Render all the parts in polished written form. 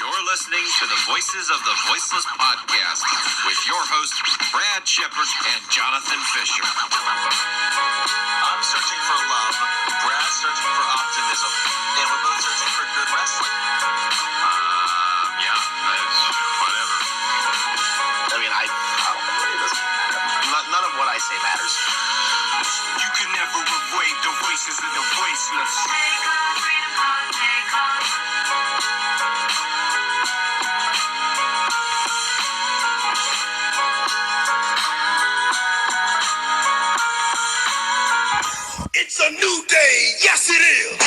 You're listening to the Voices of the Voiceless podcast with your hosts, Brad Shepard and Jonathan Fisher. I'm searching for love, Brad's searching for optimism, and we're both searching for good wrestling. Yeah, that's whatever. I mean, I don't know. It doesn't matter. None of what I say matters. You can never avoid the voices of the voiceless. Take on, freedom on, take on. It's a new day. Yes, it is.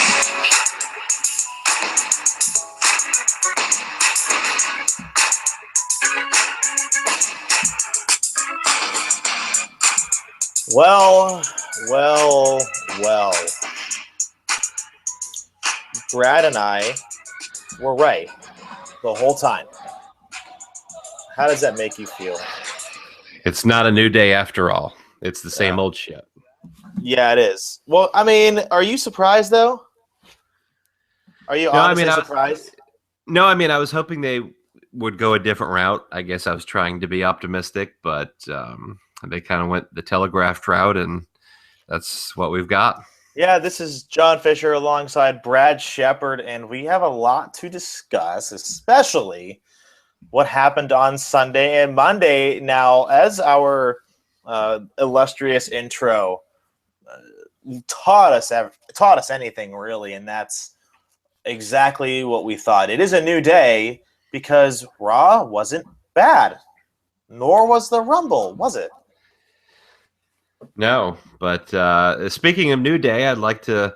Well. Brad and I were right the whole time. How does that make you feel? It's not a new day after all. It's the same old shit. Yeah, it is. Well, I mean, are you surprised, though? Are you honestly surprised? I was hoping they would go a different route. I guess I was trying to be optimistic, but they kind of went the telegraphed route, and that's what we've got. Yeah, this is John Fisher alongside Brad Shepard, and we have a lot to discuss, especially what happened on Sunday and Monday. Now, as our illustrious intro taught us anything, really, and that's exactly what we thought. It is a new day because Raw wasn't bad, nor was the Rumble, was it? No, but speaking of new day, I'd like to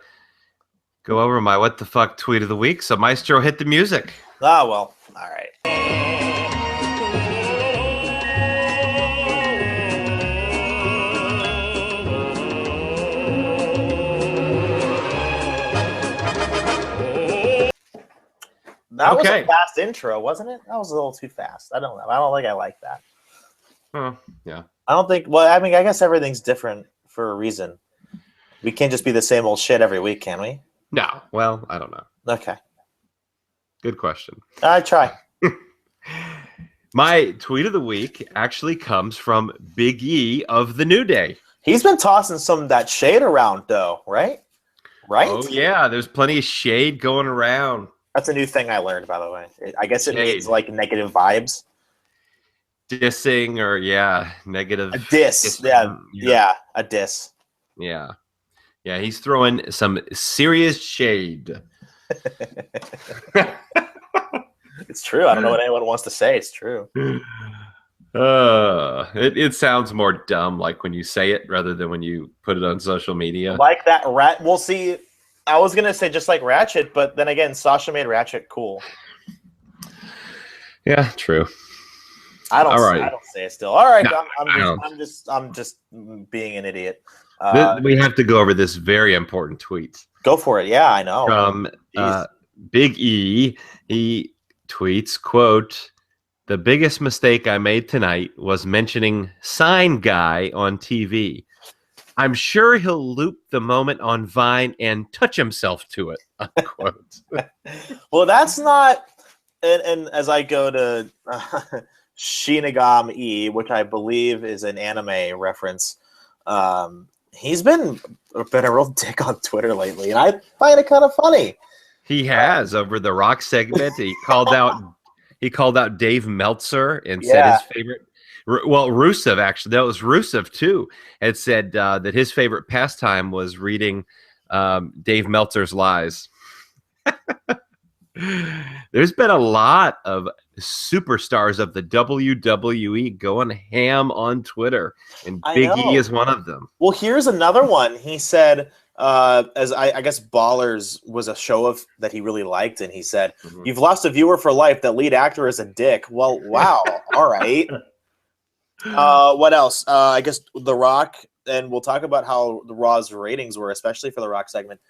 go over my what the fuck tweet of the week. So Maestro, hit the music. Ah, well, all right. That was a fast intro, wasn't it? That was a little too fast. I don't know. I don't think I like that. Yeah. I don't think. Well, I mean, I guess everything's different for a reason. We can't just be the same old shit every week, can we? No. Well, I don't know. Okay. Good question. I try. My tweet of the week actually comes from Big E of the New Day. He's been tossing some of that shade around, though, right? Right? Oh, yeah. There's plenty of shade going around. That's a new thing I learned, by the way. I guess it means like negative vibes. Dissing or, negative. A diss. Yeah, a diss. Yeah. Yeah, he's throwing some serious shade. It's true. I don't know what anyone wants to say. It's true. It sounds more dumb like when you say it rather than when you put it on social media. Like that we'll see. I was going to say just like Ratchet, but then again, Sasha made Ratchet cool. Yeah, true. I don't say it still. All right, no, I'm just being an idiot. We have to go over this very important tweet. Go for it. Yeah, I know. From Big E, he tweets, quote, "The biggest mistake I made tonight was mentioning Sign Guy on TV. I'm sure he'll loop the moment on Vine and touch himself to it," unquote. Well, that's not, and as I go to Shinigami E, which I believe is an anime reference, he's been a real dick on Twitter lately, and I find it kind of funny. He has over the Rock segment. He called out Dave Meltzer and said his favorite. Well, Rusev actually. That was Rusev too. Had said that his favorite pastime was reading Dave Meltzer's lies. There's been a lot of superstars of the WWE going ham on Twitter, and Big E is one of them. Well, here's another one. He said, as I guess Ballers was a show that he really liked, and he said, "You've lost a viewer for life. That lead actor is a dick." Well, wow. All right. What else? I guess The Rock, and we'll talk about how the Raw's ratings were, especially for the Rock segment.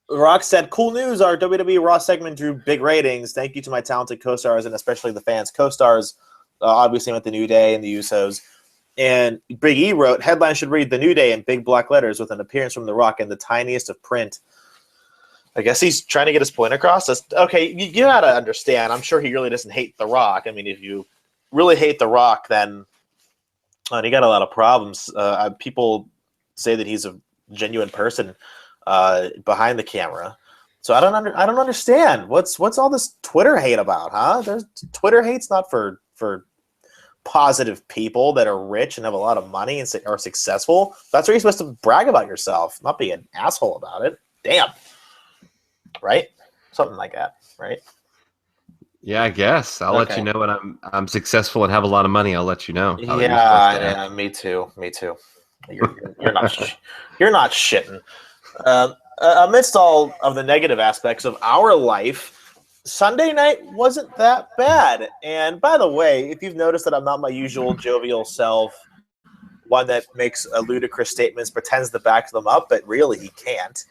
The Rock said, "Cool news, our WWE Raw segment drew big ratings. Thank you to my talented co-stars and especially the fans. Co-stars, obviously, with the New Day and the Usos." And Big E wrote, "Headline should read The New Day in big black letters with an appearance from The Rock in the tiniest of print." I guess he's trying to get his point across. Okay, you got to understand. I'm sure he really doesn't hate The Rock. I mean, if you really hate The Rock, then you got a lot of problems. People say that he's a genuine person behind the camera. So I don't understand. What's all this Twitter hate about, huh? There's Twitter hate's not for positive people that are rich and have a lot of money and are successful. That's where you're supposed to brag about yourself, not be an asshole about it. Damn. Right? Something like that, right? Yeah, I guess. I'll let you know when I'm successful and have a lot of money. I'll let you know. Yeah, me too. You're not you're not shitting. Amidst all of the negative aspects of our life, Sunday night wasn't that bad. And by the way, if you've noticed that I'm not my usual jovial self, one that makes ludicrous statements, pretends to back them up, but really he can't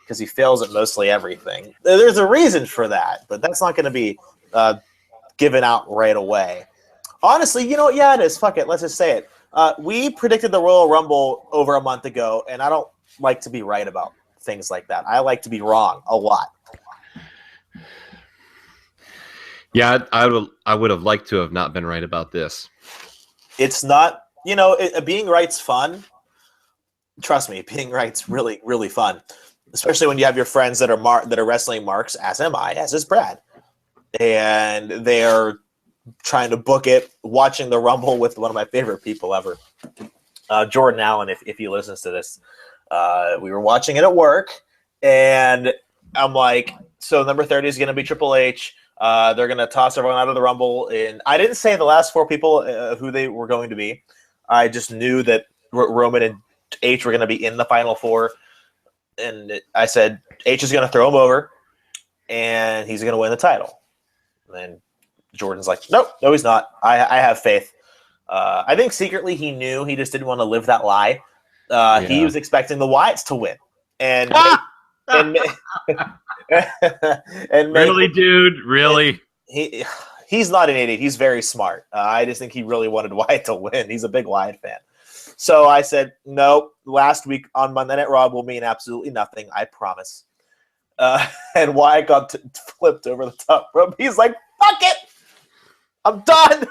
because he fails at mostly everything. There's a reason for that, but that's not going to be given out right away. Honestly, you know what? Yeah, it is. Fuck it. Let's just say it. We predicted the Royal Rumble over a month ago, and I don't like to be right about things like that. I like to be wrong a lot. Yeah, I would have liked to have not been right about this. It's not, being right's fun. Trust me, being right's really, really fun. Especially when you have your friends that are wrestling marks, as am I, as is Brad. And they're trying to book it, watching the Rumble with one of my favorite people ever, Jordan Allen, if he listens to this. We were watching it at work, and I'm like, so number 30 is going to be Triple H. They're going to toss everyone out of the Rumble. And I didn't say the last four people who they were going to be. I just knew that Roman and H were going to be in the Final Four. And I said, H is going to throw him over, and he's going to win the title. And Jordan's like, no, he's not. I have faith. I think secretly he knew. He just didn't want to live that lie. He was expecting the Wyatts to win. And and really, dude, really? He's not an idiot. He's very smart. I just think he really wanted Wyatt to win. He's a big Wyatt fan. So I said, no, last week on Monday Night Raw will mean absolutely nothing. I promise. And Wyatt got flipped over the top rope. He's like, fuck it. I'm done.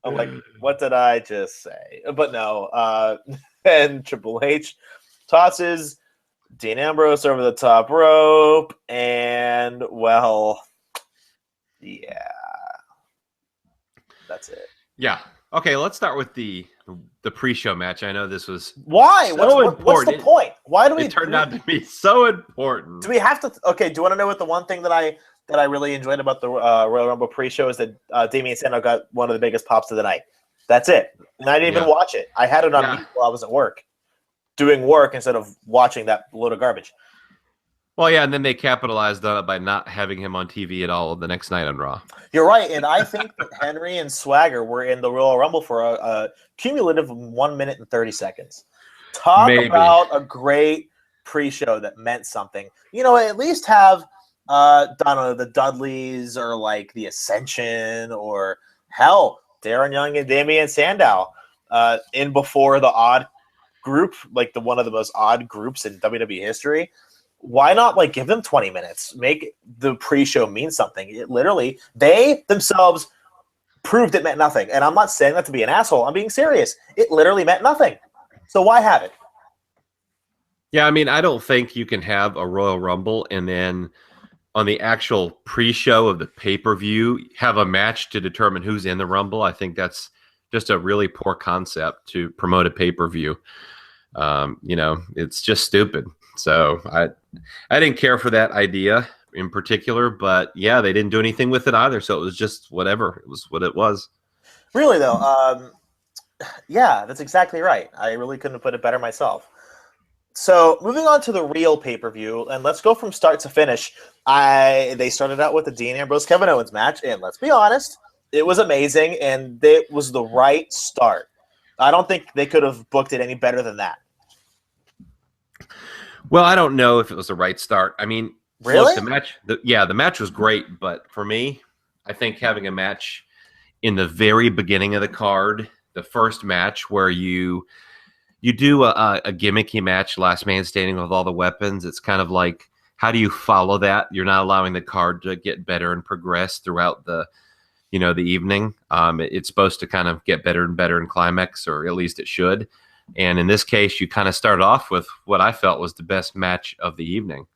I'm like, what did I just say? But no. And Triple H tosses Dean Ambrose over the top rope. And, well, yeah. That's it. Yeah. Okay, let's start with the pre-show match. I know this was why? So what's the point? Why do we? It turned out to be so important. Do we have to? Okay. Do you want to know what the one thing that I really enjoyed about the Royal Rumble pre-show is that Damian Sandow got one of the biggest pops of the night. That's it. And I didn't even watch it. I had it on mute while I was at work, doing work instead of watching that load of garbage. Well, yeah, and then they capitalized on it by not having him on TV at all the next night on Raw. You're right, and I think that Henry and Swagger were in the Royal Rumble for a cumulative 1 minute and 30 seconds. Talk about a great pre-show that meant something. At least have the Dudleys or like the Ascension or hell, Darren Young and Damian Sandow in before the odd group, like one of the most odd groups in WWE history. Why not give them 20 minutes? Make the pre-show mean something. It literally, they themselves proved it meant nothing. And I'm not saying that to be an asshole. I'm being serious. It literally meant nothing. So why have it? Yeah, I mean, I don't think you can have a Royal Rumble and then on the actual pre-show of the pay-per-view have a match to determine who's in the Rumble. I think that's just a really poor concept to promote a pay-per-view. It's just stupid. So I didn't care for that idea in particular, but yeah, they didn't do anything with it either. So it was just whatever. It was what it was. Really though, yeah, that's exactly right. I really couldn't have put it better myself. So moving on to the real pay-per-view, and let's go from start to finish. They started out with the Dean Ambrose Kevin Owens match, and let's be honest, it was amazing, and it was the right start. I don't think they could have booked it any better than that. Well, I don't know if it was the right start. I mean, really? Look, the match was great, but for me, I think having a match in the very beginning of the card, the first match where you you do a gimmicky match, last man standing with all the weapons. It's kind of like, how do you follow that? You're not allowing the card to get better and progress throughout the evening. It's supposed to kind of get better and better in climax, or at least it should. And in this case, you kind of start off with what I felt was the best match of the evening.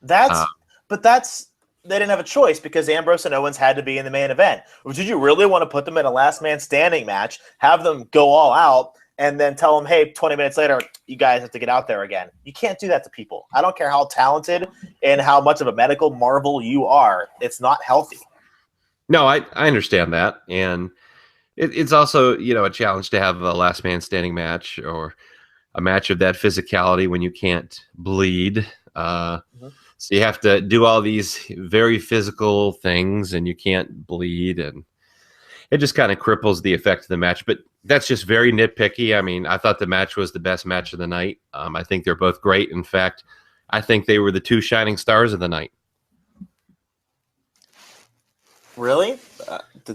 But they didn't have a choice because Ambrose and Owens had to be in the main event. Or did you really want to put them in a last man standing match, have them go all out, and then tell them, hey, 20 minutes later, you guys have to get out there again? You can't do that to people. I don't care how talented and how much of a medical marvel you are. It's not healthy. No, I understand that. And it's also, a challenge to have a last man standing match or a match of that physicality when you can't bleed. So you have to do all these very physical things and you can't bleed, and it just kind of cripples the effect of the match. But that's just very nitpicky. I mean, I thought the match was the best match of the night. I think they're both great. In fact, I think they were the two shining stars of the night. Really?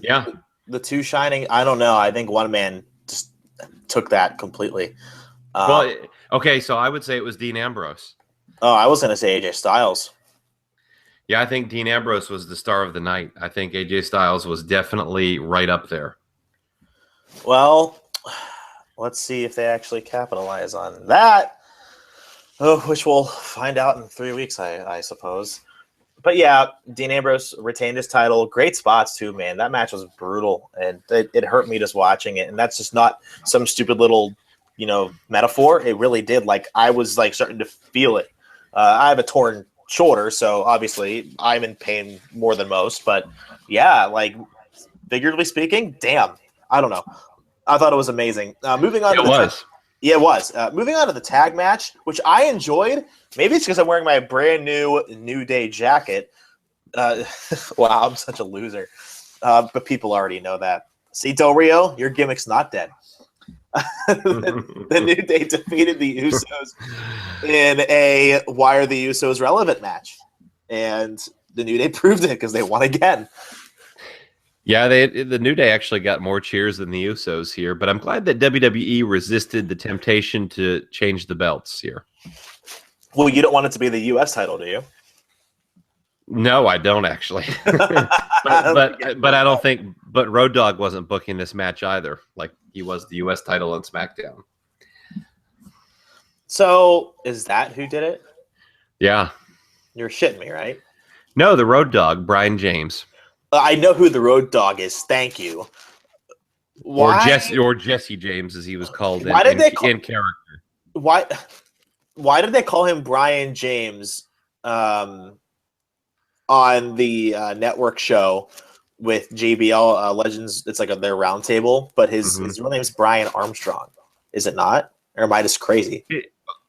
Yeah. The two shining, I don't know. I think one man just took that completely. Well, okay, so I would say it was Dean Ambrose. Oh, I was going to say AJ Styles. Yeah, I think Dean Ambrose was the star of the night. I think AJ Styles was definitely right up there. Well, let's see if they actually capitalize on that. Oh, which we'll find out in 3 weeks, I suppose. But yeah, Dean Ambrose retained his title. Great spots too, man. That match was brutal, and it hurt me just watching it. And that's just not some stupid little, metaphor. It really did. Like, I was like starting to feel it. I have a torn shoulder, so obviously I'm in pain more than most. But yeah, like figuratively speaking, damn, I don't know. I thought it was amazing. Moving on. Yeah, it was. Moving on to the tag match, which I enjoyed. Maybe it's because I'm wearing my brand new New Day jacket. Wow, I'm such a loser. But people already know that. See, Del Rio, your gimmick's not dead. The New Day defeated the Usos in a Why Are the Usos Relevant match. And the New Day proved it because they won again. Yeah, the New Day actually got more cheers than the Usos here, but I'm glad that WWE resisted the temptation to change the belts here. Well, you don't want it to be the U.S. title, do you? No, I don't actually. but I don't think. But Road Dogg wasn't booking this match either. Like, he was the U.S. title on SmackDown. So is that who did it? Yeah. You're shitting me, right? No, the Road Dogg, Brian James. I know who the Road Dogg is. Thank you. Why? Or Jesse James, as he was called in character. Why did they call him Brian James on the network show with JBL Legends? It's like their round table, but his real name is Brian Armstrong. Is it not? Or am I just crazy?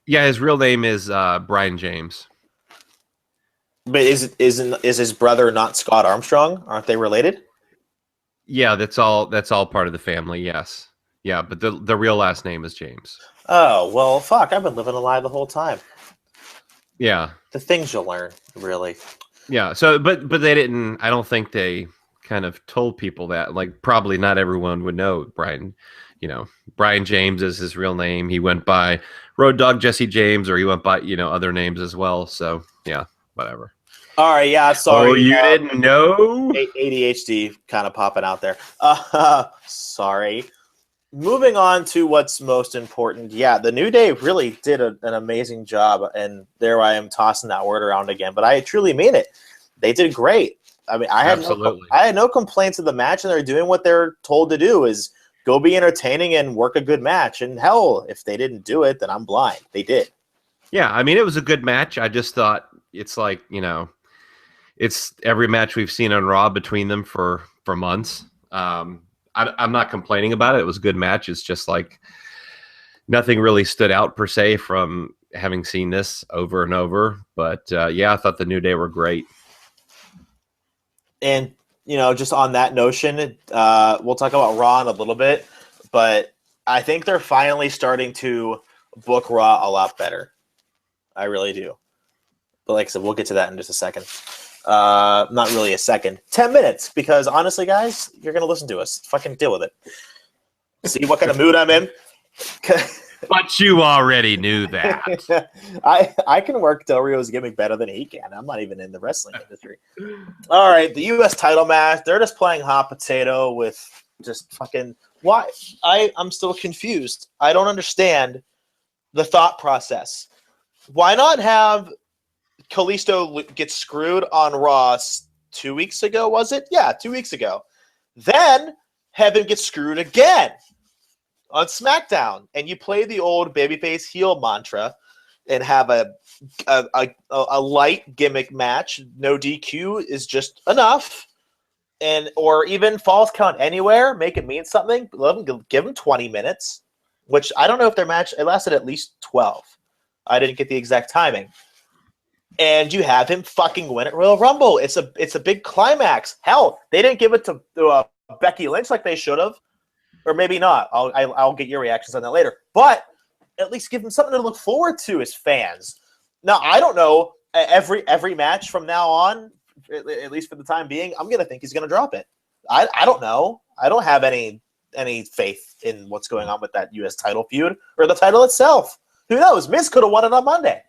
Yeah, his real name is Brian James. But is his brother not Scott Armstrong? Aren't they related? Yeah, that's all part of the family, yes. Yeah, but the real last name is James. Oh, well, fuck, I've been living a lie the whole time. Yeah. The things you'll learn, really. Yeah, so but they didn't, I don't think they kind of told people that. Like, probably not everyone would know Brian. Brian James is his real name. He went by Road Dogg Jesse James, or he went by, other names as well. So, yeah, whatever. All right, yeah, sorry. Oh, you didn't know? ADHD kind of popping out there. Sorry. Moving on to what's most important. Yeah, the New Day really did an amazing job, and there I am tossing that word around again, but I truly mean it. They did great. I mean, I had no complaints of the match, and they're doing what they're told to do, is go be entertaining and work a good match. And hell, if they didn't do it, then I'm blind. They did. Yeah, I mean, it was a good match. I just thought it's like, it's every match we've seen on Raw between them for months. I'm not complaining about it. It was a good match. It's just like nothing really stood out per se from having seen this over and over. But yeah, I thought the New Day were great. And, just on that notion, we'll talk about Raw in a little bit, but I think they're finally starting to book Raw a lot better. I really do. But like I said, we'll get to that in just a second. Not really a second. 10 minutes, because honestly, guys, you're going to listen to us. Fucking deal with it. See what kind of mood I'm in? But you already knew that. I can work Del Rio's gimmick better than he can. I'm not even in the wrestling industry. All right, the U.S. title match. They're just playing hot potato with just fucking why. I'm still confused. I don't understand the thought process. Why not have Kalisto get screwed on Raw 2 weeks ago? Was it? Yeah, 2 weeks ago. Then have him get screwed again on SmackDown, and you play the old babyface heel mantra and have a light gimmick match. No DQ is just enough, and or even falls count anywhere. Make it mean something. Give them 20 minutes, which I don't know if their match it lasted at least 12. I didn't get the exact timing. And you have him fucking win at Royal Rumble. It's a big climax. Hell, they didn't give it to Becky Lynch like they should have. Or maybe not. I'll get your reactions on that later. But at least give them something to look forward to as fans. Now, I don't know. Every match from now on, at least for the time being, I'm going to think he's going to drop it. I don't know. I don't have any faith in what's going on with that U.S. title feud or the title itself. Who knows? Miz could have won it on Monday.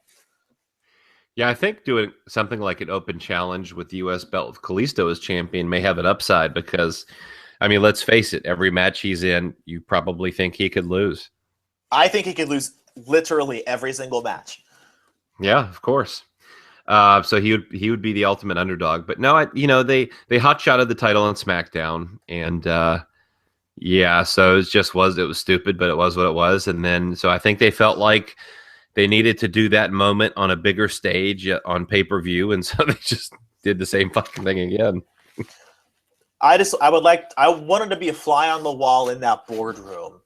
Yeah, I think doing something like an open challenge with the U.S. belt with Kalisto as champion may have an upside because, I mean, let's face it, every match he's in, you probably think he could lose. I think he could lose literally every single match. Yeah, of course. So he would be the ultimate underdog. But no, they hot-shotted the title on SmackDown, and yeah, so it was stupid, but it was what it was. And then so I think they felt like they needed to do that moment on a bigger stage on pay-per-view, and so they just did the same fucking thing again. I wanted to be a fly on the wall in that boardroom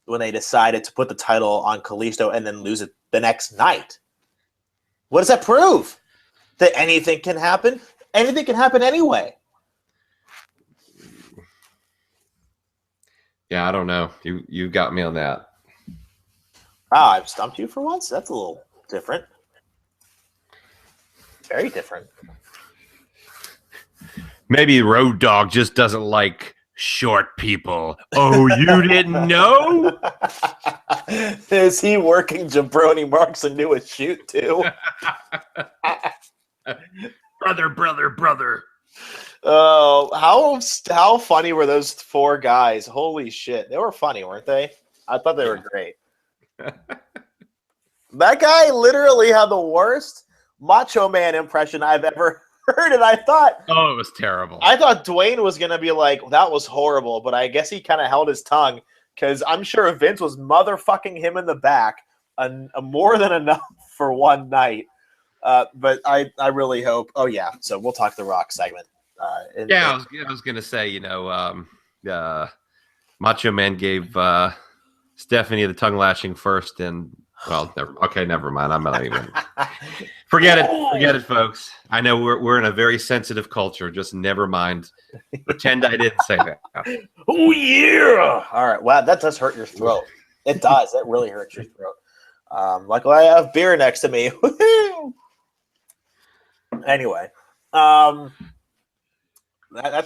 when they decided to put the title on Kalisto and then lose it the next night. What does that prove? That anything can happen? Anything can happen anyway. Yeah, I don't know. You got me on that. Wow, I've stumped you for once? That's a little different. Very different. Maybe Road Dogg just doesn't like short people. Oh, you didn't know? Is he working Jabroni Marks into a shoot too? Brother. Oh, how funny were those four guys? Holy shit. They were funny, weren't they? I thought they were great. That guy literally had the worst Macho Man impression I've ever heard, and I thought, oh, it was terrible. I thought Dwayne was gonna be like, that was horrible, but I guess he kind of held his tongue because I'm sure Vince was motherfucking him in the back, more than enough for one night. But I really hope. Oh yeah, so we'll talk the Rock segment. I was gonna say, Macho Man gave Stephanie the tongue lashing first, and never mind. I'm not even. Forget it, folks. I know we're in a very sensitive culture. Just never mind. Pretend I didn't say that. Oh yeah! All right. Wow, that does hurt your throat. It does. That really hurts your throat. Luckily, I have beer next to me. Anyway, that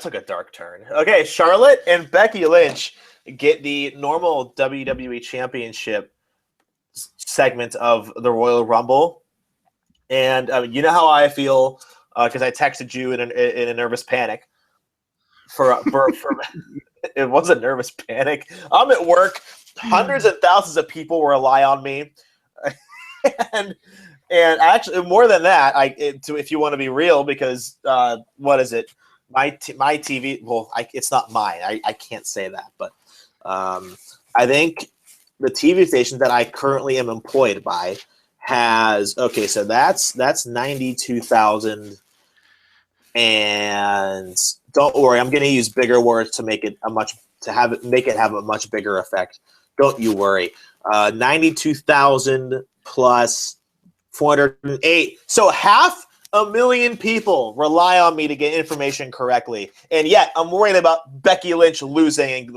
took a dark turn. Okay, Charlotte and Becky Lynch get the normal WWE Championship segment of the Royal Rumble, and you know how I feel because I texted you in a nervous panic. For it was a nervous panic. I'm at work. Hundreds and thousands of people rely on me, and actually more than that. If you want to be real, because what is it? My TV. Well, it's not mine. I can't say that, but I think the TV station that I currently am employed by has so that's 92,000, and don't worry, I'm going to use bigger words to make it have a much bigger effect. Don't you worry. 92,000 plus 408. So 500,000 people rely on me to get information correctly, and yet I'm worried about Becky Lynch losing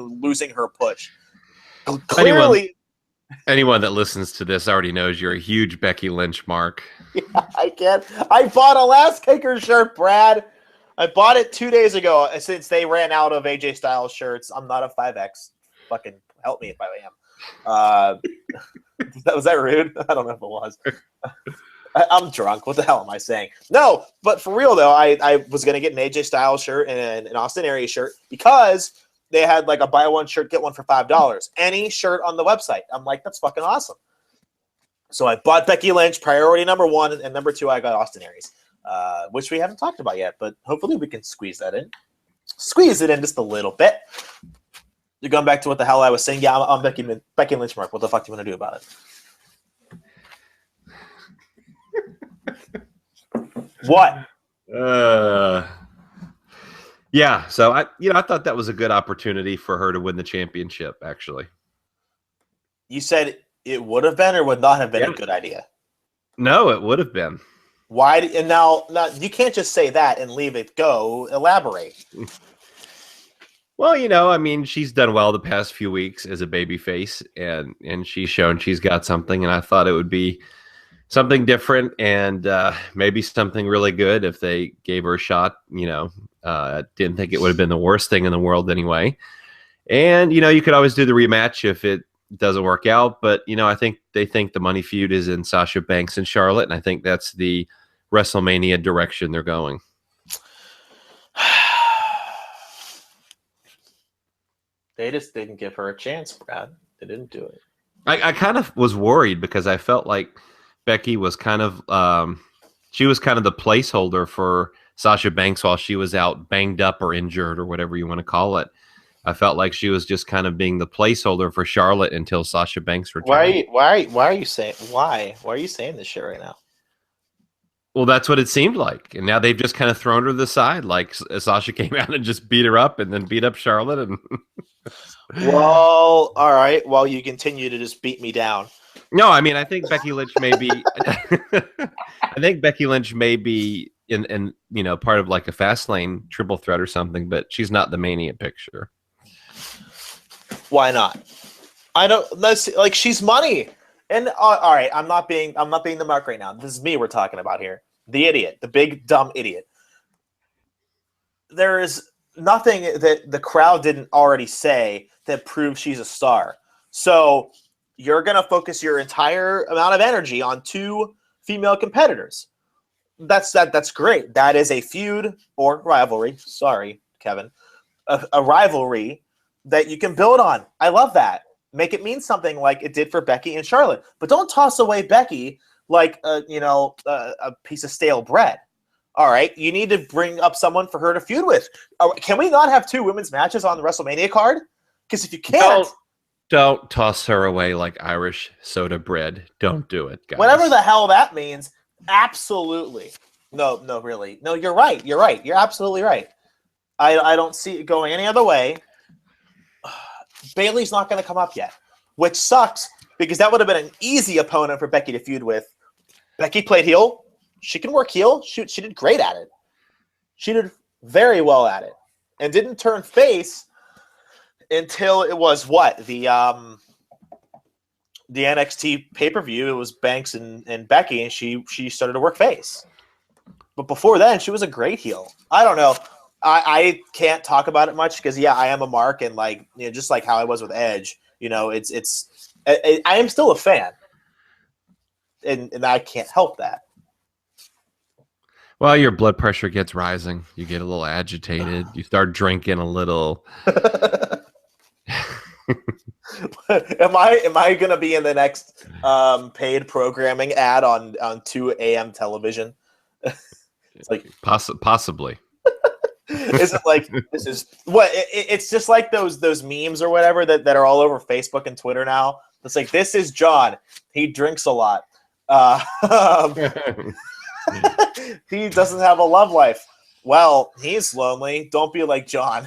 her push. Clearly, anyone that listens to this already knows you're a huge Becky Lynch mark. Yeah, I can't. I bought a Last Kicker shirt, Brad. I bought it 2 days ago since they ran out of AJ Styles shirts. I'm not a 5X. Fucking help me if I am. Was that rude? I don't know if it was. I'm drunk. What the hell am I saying? No, but for real though, I was gonna get an AJ Styles shirt and an Austin Aries shirt because they had like a buy one shirt get one for $5. Any shirt on the website. I'm like, that's fucking awesome. So I bought Becky Lynch, priority number 1, and number 2 I got Austin Aries, which we haven't talked about yet, but hopefully we can squeeze that in. Squeeze it in just a little bit. You're going back to what the hell I was saying. Yeah, I'm Becky Lynch, Mark. What the fuck do you want to do about it? What? Yeah. So I thought that was a good opportunity for her to win the championship. Actually, you said it would have been or would not have been a good idea. No, it would have been. Why? And now you can't just say that and leave it go. Elaborate. Well, I mean, she's done well the past few weeks as a babyface, and she's shown she's got something, and I thought it would be something different and maybe something really good if they gave her a shot. Didn't think it would have been the worst thing in the world anyway. And, you could always do the rematch if it doesn't work out. But, I think they think the money feud is in Sasha Banks and Charlotte, and I think that's the WrestleMania direction they're going. They just didn't give her a chance, Brad. They didn't do it. I kind of was worried because I felt like Becky was kind of she was kind of the placeholder for Sasha Banks while she was out banged up or injured or whatever you want to call it. I felt like she was just kind of being the placeholder for Charlotte until Sasha Banks returned. Why are you saying this shit right now? Well, that's what it seemed like. And now they've just kind of thrown her to the side. Like Sasha came out and just beat her up and then beat up Charlotte. And well, all right. Well, you continue to just beat me down. No, I mean, I think Becky Lynch may be in part of like a Fastlane triple threat or something, but she's not the Mania picture. Why not? I don't like she's money. And all right, I'm not being the mark right now. This is me we're talking about here. The idiot, the big dumb idiot. There is nothing that the crowd didn't already say that proves she's a star. So you're going to focus your entire amount of energy on 2 female competitors. That's great. That is a feud or rivalry. Sorry, Kevin. A rivalry that you can build on. I love that. Make it mean something like it did for Becky and Charlotte. But don't toss away Becky like a piece of stale bread. All right, you need to bring up someone for her to feud with. Can we not have 2 women's matches on the WrestleMania card? Because if you can't, don't toss her away like Irish soda bread. Don't do it, guys. Whatever the hell that means. Absolutely. No, really. No, you're right. You're absolutely right. I don't see it going any other way. Bayley's not going to come up yet, which sucks because that would have been an easy opponent for Becky to feud with. Becky played heel. She can work heel. She did great at it. She did very well at it and didn't turn face until it was the NXT pay-per-view. It was Banks and Becky, and she started to work face. But before then, she was a great heel. I don't know. I can't talk about it much because I am a mark, and just like how I was with Edge, I am still a fan, and I can't help that. Well, your blood pressure gets rising. You get a little agitated. You start drinking a little. Am I going to be in the next paid programming ad on 2 a.m. television? It's like possibly. Is it like this is what it's just like those memes or whatever that are all over Facebook and Twitter now. It's like, this is John. He drinks a lot. He doesn't have a love life. Well, he's lonely. Don't be like John.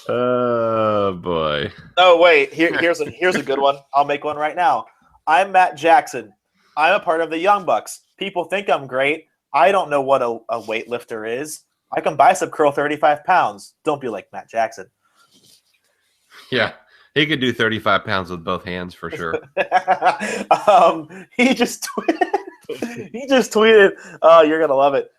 Oh boy. Oh wait, here's a good one. I'll make one right now. I'm Matt Jackson. I'm a part of the Young Bucks. People think I'm great. I don't know what a weightlifter is. I can bicep curl 35 pounds. Don't be like Matt Jackson. Yeah, he could do 35 pounds with both hands for sure. He just tweeted, oh, you're going to love it.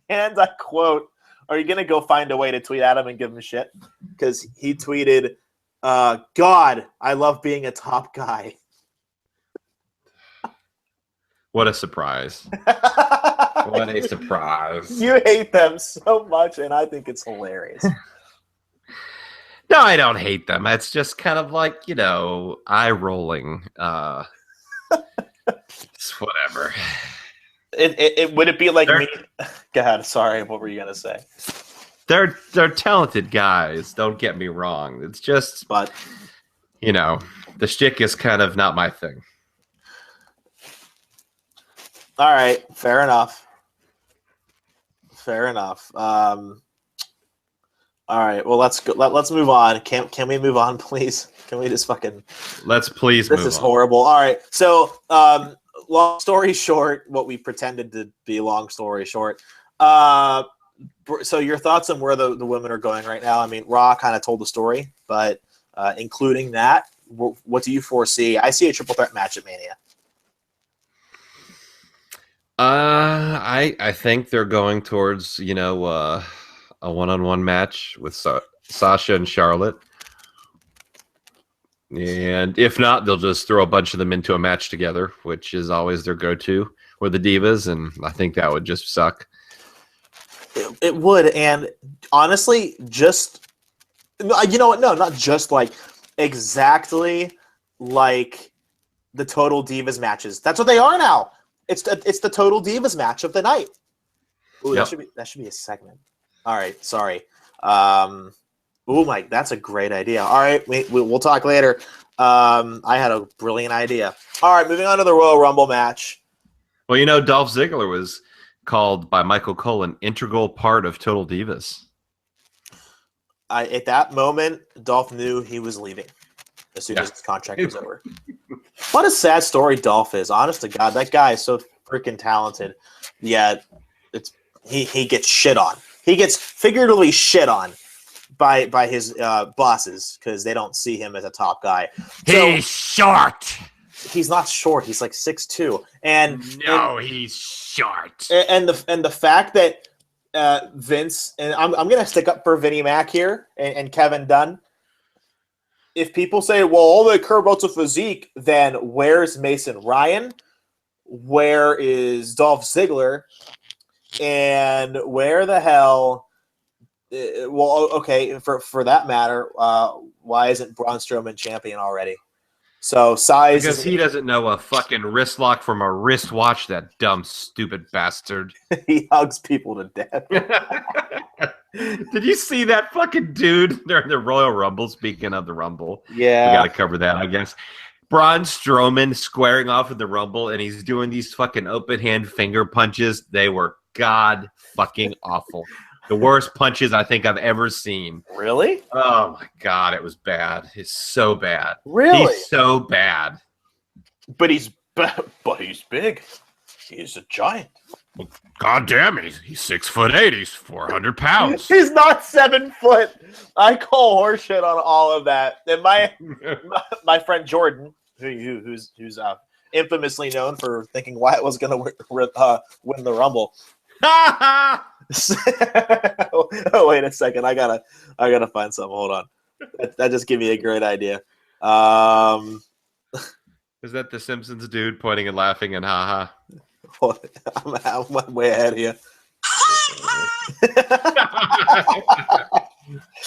And I quote, Are you gonna go find a way to tweet at him and give him shit? Because he tweeted, "God, I love being a top guy." What a surprise! What a surprise! You hate them so much, and I think it's hilarious. No, I don't hate them. It's just kind of like, eye rolling. It's whatever. Would it be like me? Go ahead. Sorry, what were you gonna say? They're talented guys. Don't get me wrong. It's just, But the shtick is kind of not my thing. all right, fair enough. Fair enough. All right, well let's go. Let's move on. Can we move on, please? Can we just fucking? Let's please. This is horrible. All right, so long story short, what we pretended to be long story short. So your thoughts on where the women are going right now? I mean, Raw kind of told the story, but including that, what do you foresee? I see a triple threat match at Mania. I think they're going towards a one-on-one match with Sasha and Charlotte, and if not, they'll just throw a bunch of them into a match together, which is always their go-to with the Divas, and I think that would just suck. It would, and honestly, just you know what? No, not just like exactly like the Total Divas matches. That's what they are now. It's the Total Divas match of the night. Ooh, Yep. that should be a segment. All right, sorry. Mike, that's a great idea. All right, we'll talk later. I had a brilliant idea. All right, moving on to the Royal Rumble match. Well, Dolph Ziggler was called by Michael Cole an integral part of Total Divas. At that moment, Dolph knew he was leaving as soon as his contract was over. What a sad story Dolph is. Honest to God, that guy is so freaking talented. Yet he gets shit on. He gets figuratively shit on by his bosses because they don't see him as a top guy. He's short. He's not short. He's like 6'2". He's short. And the fact that Vince, and I'm gonna stick up for Vinnie Mac here and Kevin Dunn. If people say, well, all they care about's a physique, then where's Mason Ryan? Where is Dolph Ziggler? And where the hell? Well, okay, for that matter, why isn't Braun Strowman champion already? So size, because he doesn't know a fucking wrist lock from a wristwatch. That dumb, stupid bastard. He hugs people to death. Did you see that fucking dude during the Royal Rumble? Speaking of the Rumble, Yeah, we got to cover that, I guess. Braun Strowman squaring off with the Rumble, and he's doing these fucking open hand finger punches. They were god fucking awful. The worst punches I think I've ever seen. Really? Oh my god, it was bad. It's so bad. Really? He's so bad. But he's big. He's a giant. God damn, he's 6'8". He's 400 pounds. He's not 7 foot. I call horseshit on all of that. And my friend Jordan, who's infamously known for thinking Wyatt was going to win the Rumble. Oh, wait a second. I gotta find something. Hold on. That just gave me a great idea. Is that the Simpsons dude pointing and laughing and haha? I'm way ahead of you.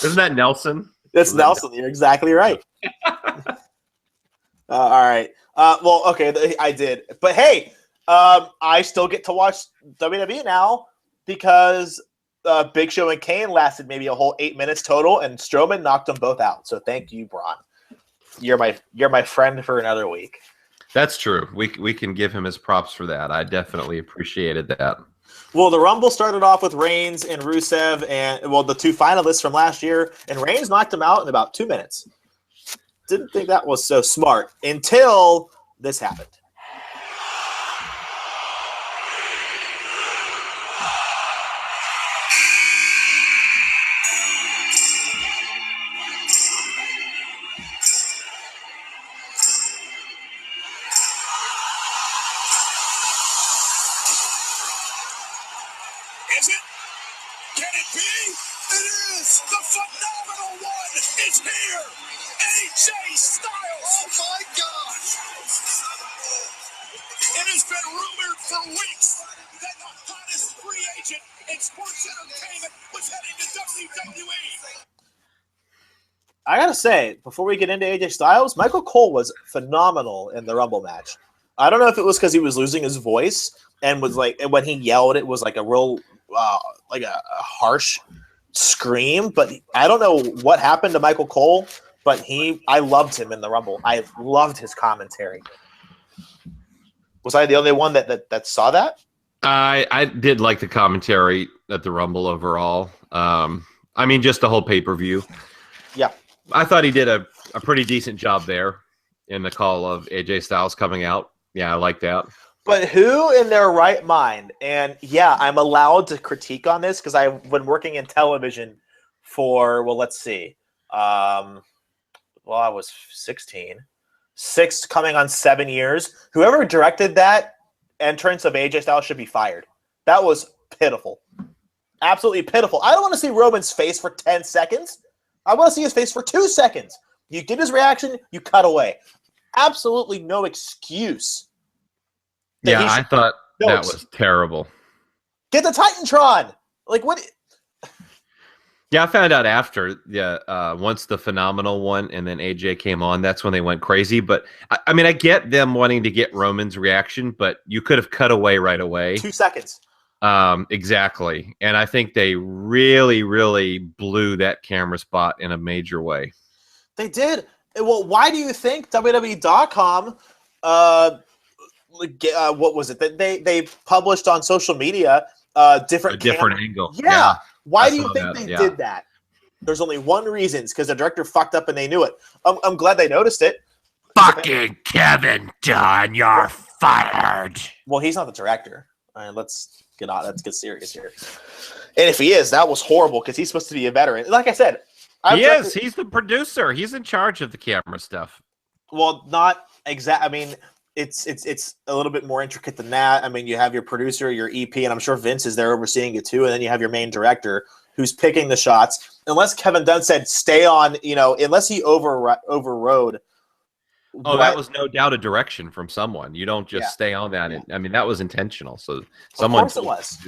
Isn't that Nelson? That's Nelson. You're exactly right. All right. Well, okay. I did, but hey, I still get to watch WWE now because Big Show and Kane lasted maybe a whole 8 minutes total, and Strowman knocked them both out. So thank you, Braun. You're my friend for another week. That's true. We can give him his props for that. I definitely appreciated that. Well, the Rumble started off with Reigns and Rusev, and the two finalists from last year, and Reigns knocked him out in about 2 minutes. Didn't think that was so smart until this happened. Is it? Can it be? It is! The phenomenal one is here! AJ Styles! Oh my gosh! It has been rumored for weeks that the hottest free agent in sports entertainment was heading to WWE. I gotta say, before we get into AJ Styles, Michael Cole was phenomenal in the Rumble match. I don't know if it was because he was losing his voice and was like, and when he yelled, it was like a real, like a harsh scream. But I don't know what happened to Michael Cole, but I loved him in the Rumble. I loved his commentary. Was I the only one that saw that? I did like the commentary at the Rumble overall. I mean, just the whole pay-per-view. Yeah. I thought he did a pretty decent job there in the call of AJ Styles coming out. Yeah, I like that. But who in their right mind, and yeah, I'm allowed to critique on this because I've been working in television for, well, let's see. I was 16. Coming on 7 years. Whoever directed that entrance of AJ Styles should be fired. That was pitiful. Absolutely pitiful. I don't want to see Roman's face for 10 seconds. I want to see his face for 2 seconds. You get his reaction, you cut away. Absolutely no excuse. Yeah, I thought that was terrible. Get the Titantron! Like, what? Yeah, I found out after, once the Phenomenal one and then AJ came on, that's when they went crazy. But, I mean, I get them wanting to get Roman's reaction, but you could have cut away right away. 2 seconds. Exactly. And I think they really, really blew that camera spot in a major way. They did. Well, why do you think WWE.com, what was it? That they published on social media a different angle. Yeah. Why do you think they did that? There's only one reason. It's because the director fucked up and they knew it. I'm glad they noticed it. Fucking Kevin Dunn, you're fired. Well, he's not the director. All right, let's get serious here. And if he is, that was horrible because he's supposed to be a veteran. Like I said, he's the producer. He's in charge of the camera stuff. Well, not exact. I mean, it's a little bit more intricate than that. I mean, you have your producer, your EP, and I'm sure Vince is there overseeing it too. And then you have your main director who's picking the shots. Unless Kevin Dunn said stay on, unless he overrode. That was no doubt a direction from someone. You don't just stay on that. I mean, that was intentional. So someone. Of course it was.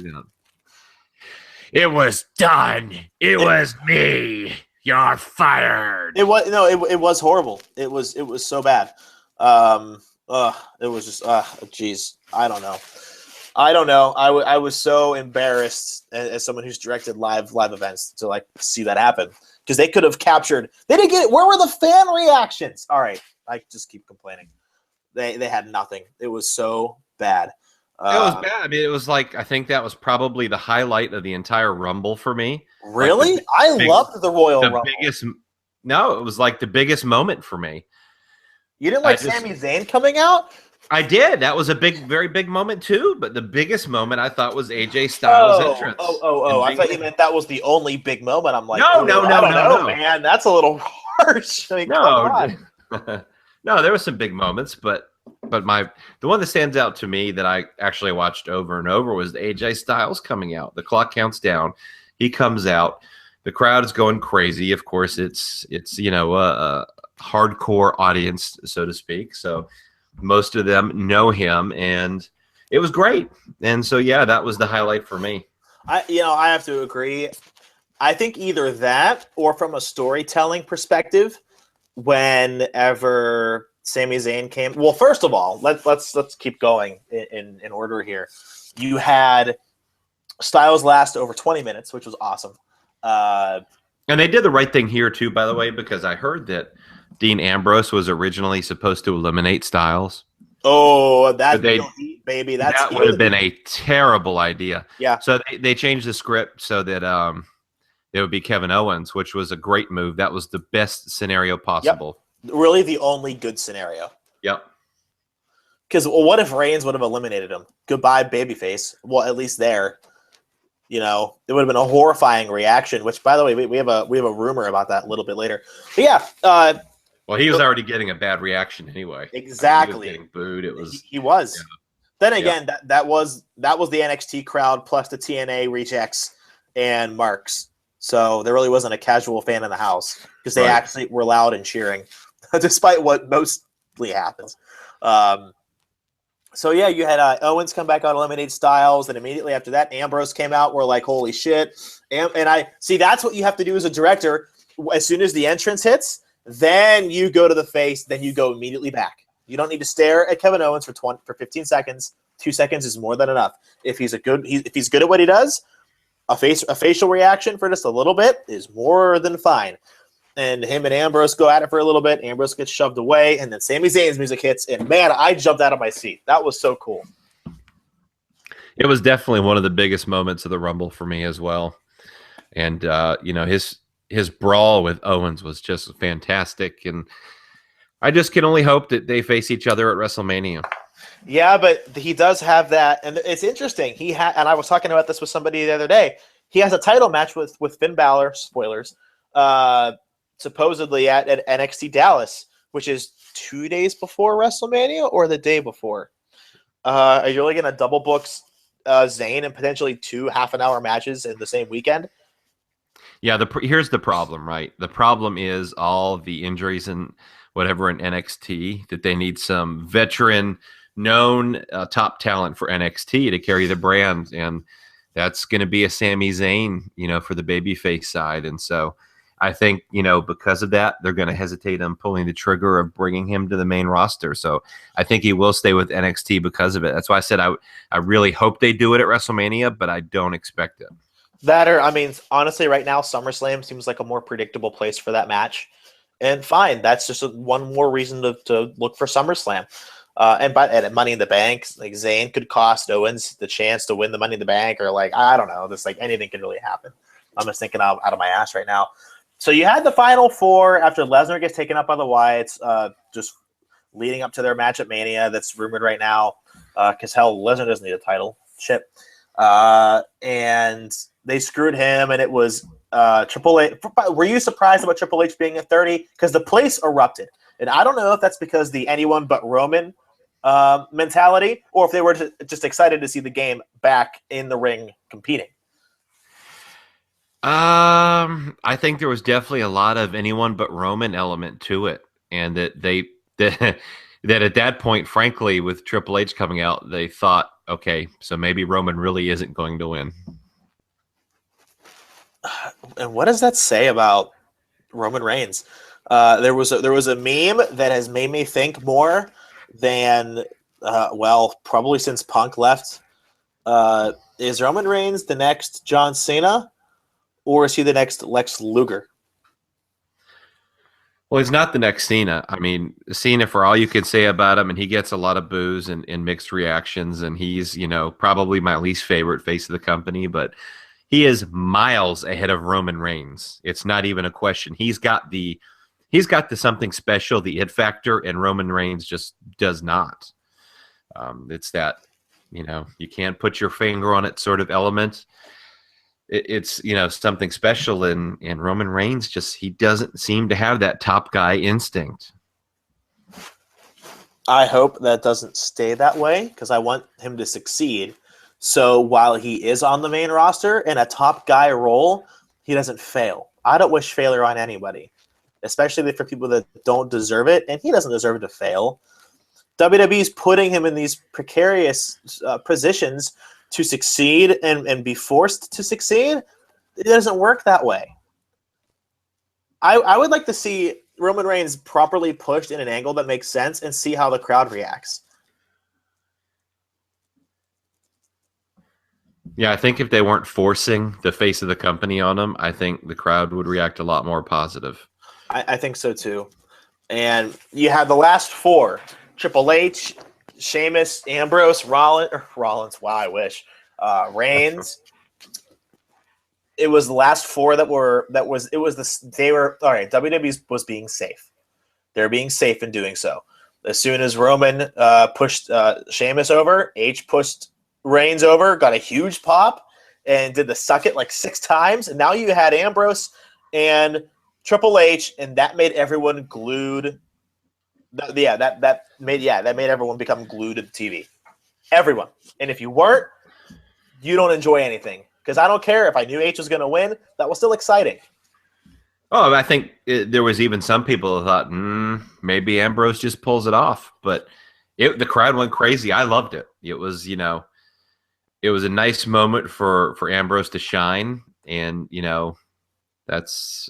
It was done. It was me. You're fired. It was horrible. It was so bad. It was just geez. I don't know. I was so embarrassed as someone who's directed live events to like see that happen because they could have captured. They didn't get it. Where were the fan reactions? All right, I just keep complaining. They had nothing. It was so bad. It was bad. I mean, it was like I think that was probably the highlight of the entire Rumble for me. Really, I loved the Royal Rumble. No, it was like the biggest moment for me. You didn't like Sami Zayn coming out? I did. That was a very big moment too. But the biggest moment I thought was AJ Styles' entrance. I thought you meant that was the only big moment. I'm like, no, man, that's a little harsh. I mean, no, there were some big moments, but the one that stands out to me that I actually watched over and over was the AJ Styles coming out. The clock counts down. He comes out. The crowd is going crazy. Of course, it's a hardcore audience, so to speak. So most of them know him, and it was great. And so, yeah, that was the highlight for me. I have to agree. I think either that or from a storytelling perspective, whenever Sami Zayn came. Well, first of all, let's keep going in order here. You had Styles last over 20 minutes, which was awesome. And they did the right thing here too, by the way, because I heard that Dean Ambrose was originally supposed to eliminate Styles. Oh, baby, that would have been a terrible idea. Yeah. So they changed the script so that it would be Kevin Owens, which was a great move. That was the best scenario possible. Yep. Really the only good scenario. Yep. Because what if Reigns would have eliminated him? Goodbye, babyface. Well, at least there. It would have been a horrifying reaction, which, by the way, we have a rumor about that a little bit later. But yeah. Well, he was already getting a bad reaction anyway. Exactly. He was getting booed. He was. Yeah. Then again, that was the NXT crowd plus the TNA rejects and Marks. So there really wasn't a casual fan in the house because they actually were loud and cheering, despite what mostly happens. So yeah, you had Owens come back out, eliminate Styles, and immediately after that, Ambrose came out. We're like, holy shit! And I see that's what you have to do as a director. As soon as the entrance hits, then you go to the face, then you go immediately back. You don't need to stare at Kevin Owens for 15 seconds. 2 seconds is more than enough. If he's good at what he does, a facial reaction for just a little bit is more than fine. And him and Ambrose go at it for a little bit. Ambrose gets shoved away, and then Sami Zayn's music hits. And man, I jumped out of my seat. That was so cool. It was definitely one of the biggest moments of the Rumble for me as well. And his brawl with Owens was just fantastic. And I just can only hope that they face each other at WrestleMania. Yeah, but he does have that, and it's interesting. And I was talking about this with somebody the other day. He has a title match with Finn Balor. Spoilers. Supposedly at NXT Dallas, which is 2 days before WrestleMania or the day before. Are you really going to double book Zayn and potentially 2 half-an-hour matches in the same weekend? Yeah, here's the problem, right? The problem is all the injuries and whatever in NXT, that they need some veteran, known top talent for NXT to carry the brand, and that's going to be a Sami Zayn, for the babyface side. And so I think, because of that, they're going to hesitate on pulling the trigger of bringing him to the main roster. So I think he will stay with NXT because of it. That's why I said I really hope they do it at WrestleMania, but I don't expect it. Honestly, right now, SummerSlam seems like a more predictable place for that match. And fine, that's just one more reason to look for SummerSlam. And at Money in the Bank, like Zayn could cost Owens the chance to win the Money in the Bank, or I don't know, just anything can really happen. I'm just thinking out of my ass right now. So you had the final four after Lesnar gets taken up by the Wyatts, just leading up to their match at Mania. That's rumored right now, because hell, Lesnar doesn't need a title. Shit. And they screwed him, and it was Triple H. Were you surprised about Triple H being at 30? Because the place erupted. And I don't know if that's because the anyone but Roman mentality, or if they were just excited to see the game back in the ring competing. I think there was definitely a lot of anyone but Roman element to it, and that that at that point, frankly, with Triple H coming out, they thought, okay, so maybe Roman really isn't going to win. And what does that say about Roman Reigns? There was a meme that has made me think more than probably since Punk left. Is Roman Reigns the next John Cena? Or is he the next Lex Luger? Well, he's not the next Cena. I mean, Cena, for all you can say about him, and he gets a lot of boos and mixed reactions, and he's, probably my least favorite face of the company, but he is miles ahead of Roman Reigns. It's not even a question. He's got the something special, the it factor, and Roman Reigns just does not. It's that, you can't put your finger on it sort of element. It's something special, and Roman Reigns he doesn't seem to have that top guy instinct. I hope that doesn't stay that way, because I want him to succeed. So while he is on the main roster in a top guy role, he doesn't fail. I don't wish failure on anybody, especially for people that don't deserve it, and he doesn't deserve to fail. WWE's putting him in these precarious positions to succeed and be forced to succeed. It doesn't work that way. I would like to see Roman Reigns properly pushed in an angle that makes sense and see how the crowd reacts. Yeah, I think if they weren't forcing the face of the company on him, I think the crowd would react a lot more positive. I think so too. And you have the last four: Triple H, Sheamus, Ambrose, Rollins. Wow, I wish. Reigns. It was the last four they were all right. WWE was being safe. They're being safe in doing so. As soon as Roman pushed Sheamus over, H pushed Reigns over, got a huge pop, and did the suck it 6 times. And now you had Ambrose and Triple H, and that made everyone glued. That made everyone become glued to the TV. Everyone. And if you weren't, you don't enjoy anything. because I don't care if I knew H was going to win. That was still exciting. Oh, I think there was even some people who thought, maybe Ambrose just pulls it off. But the crowd went crazy. I loved it. It was, it was a nice moment for Ambrose to shine. And, that's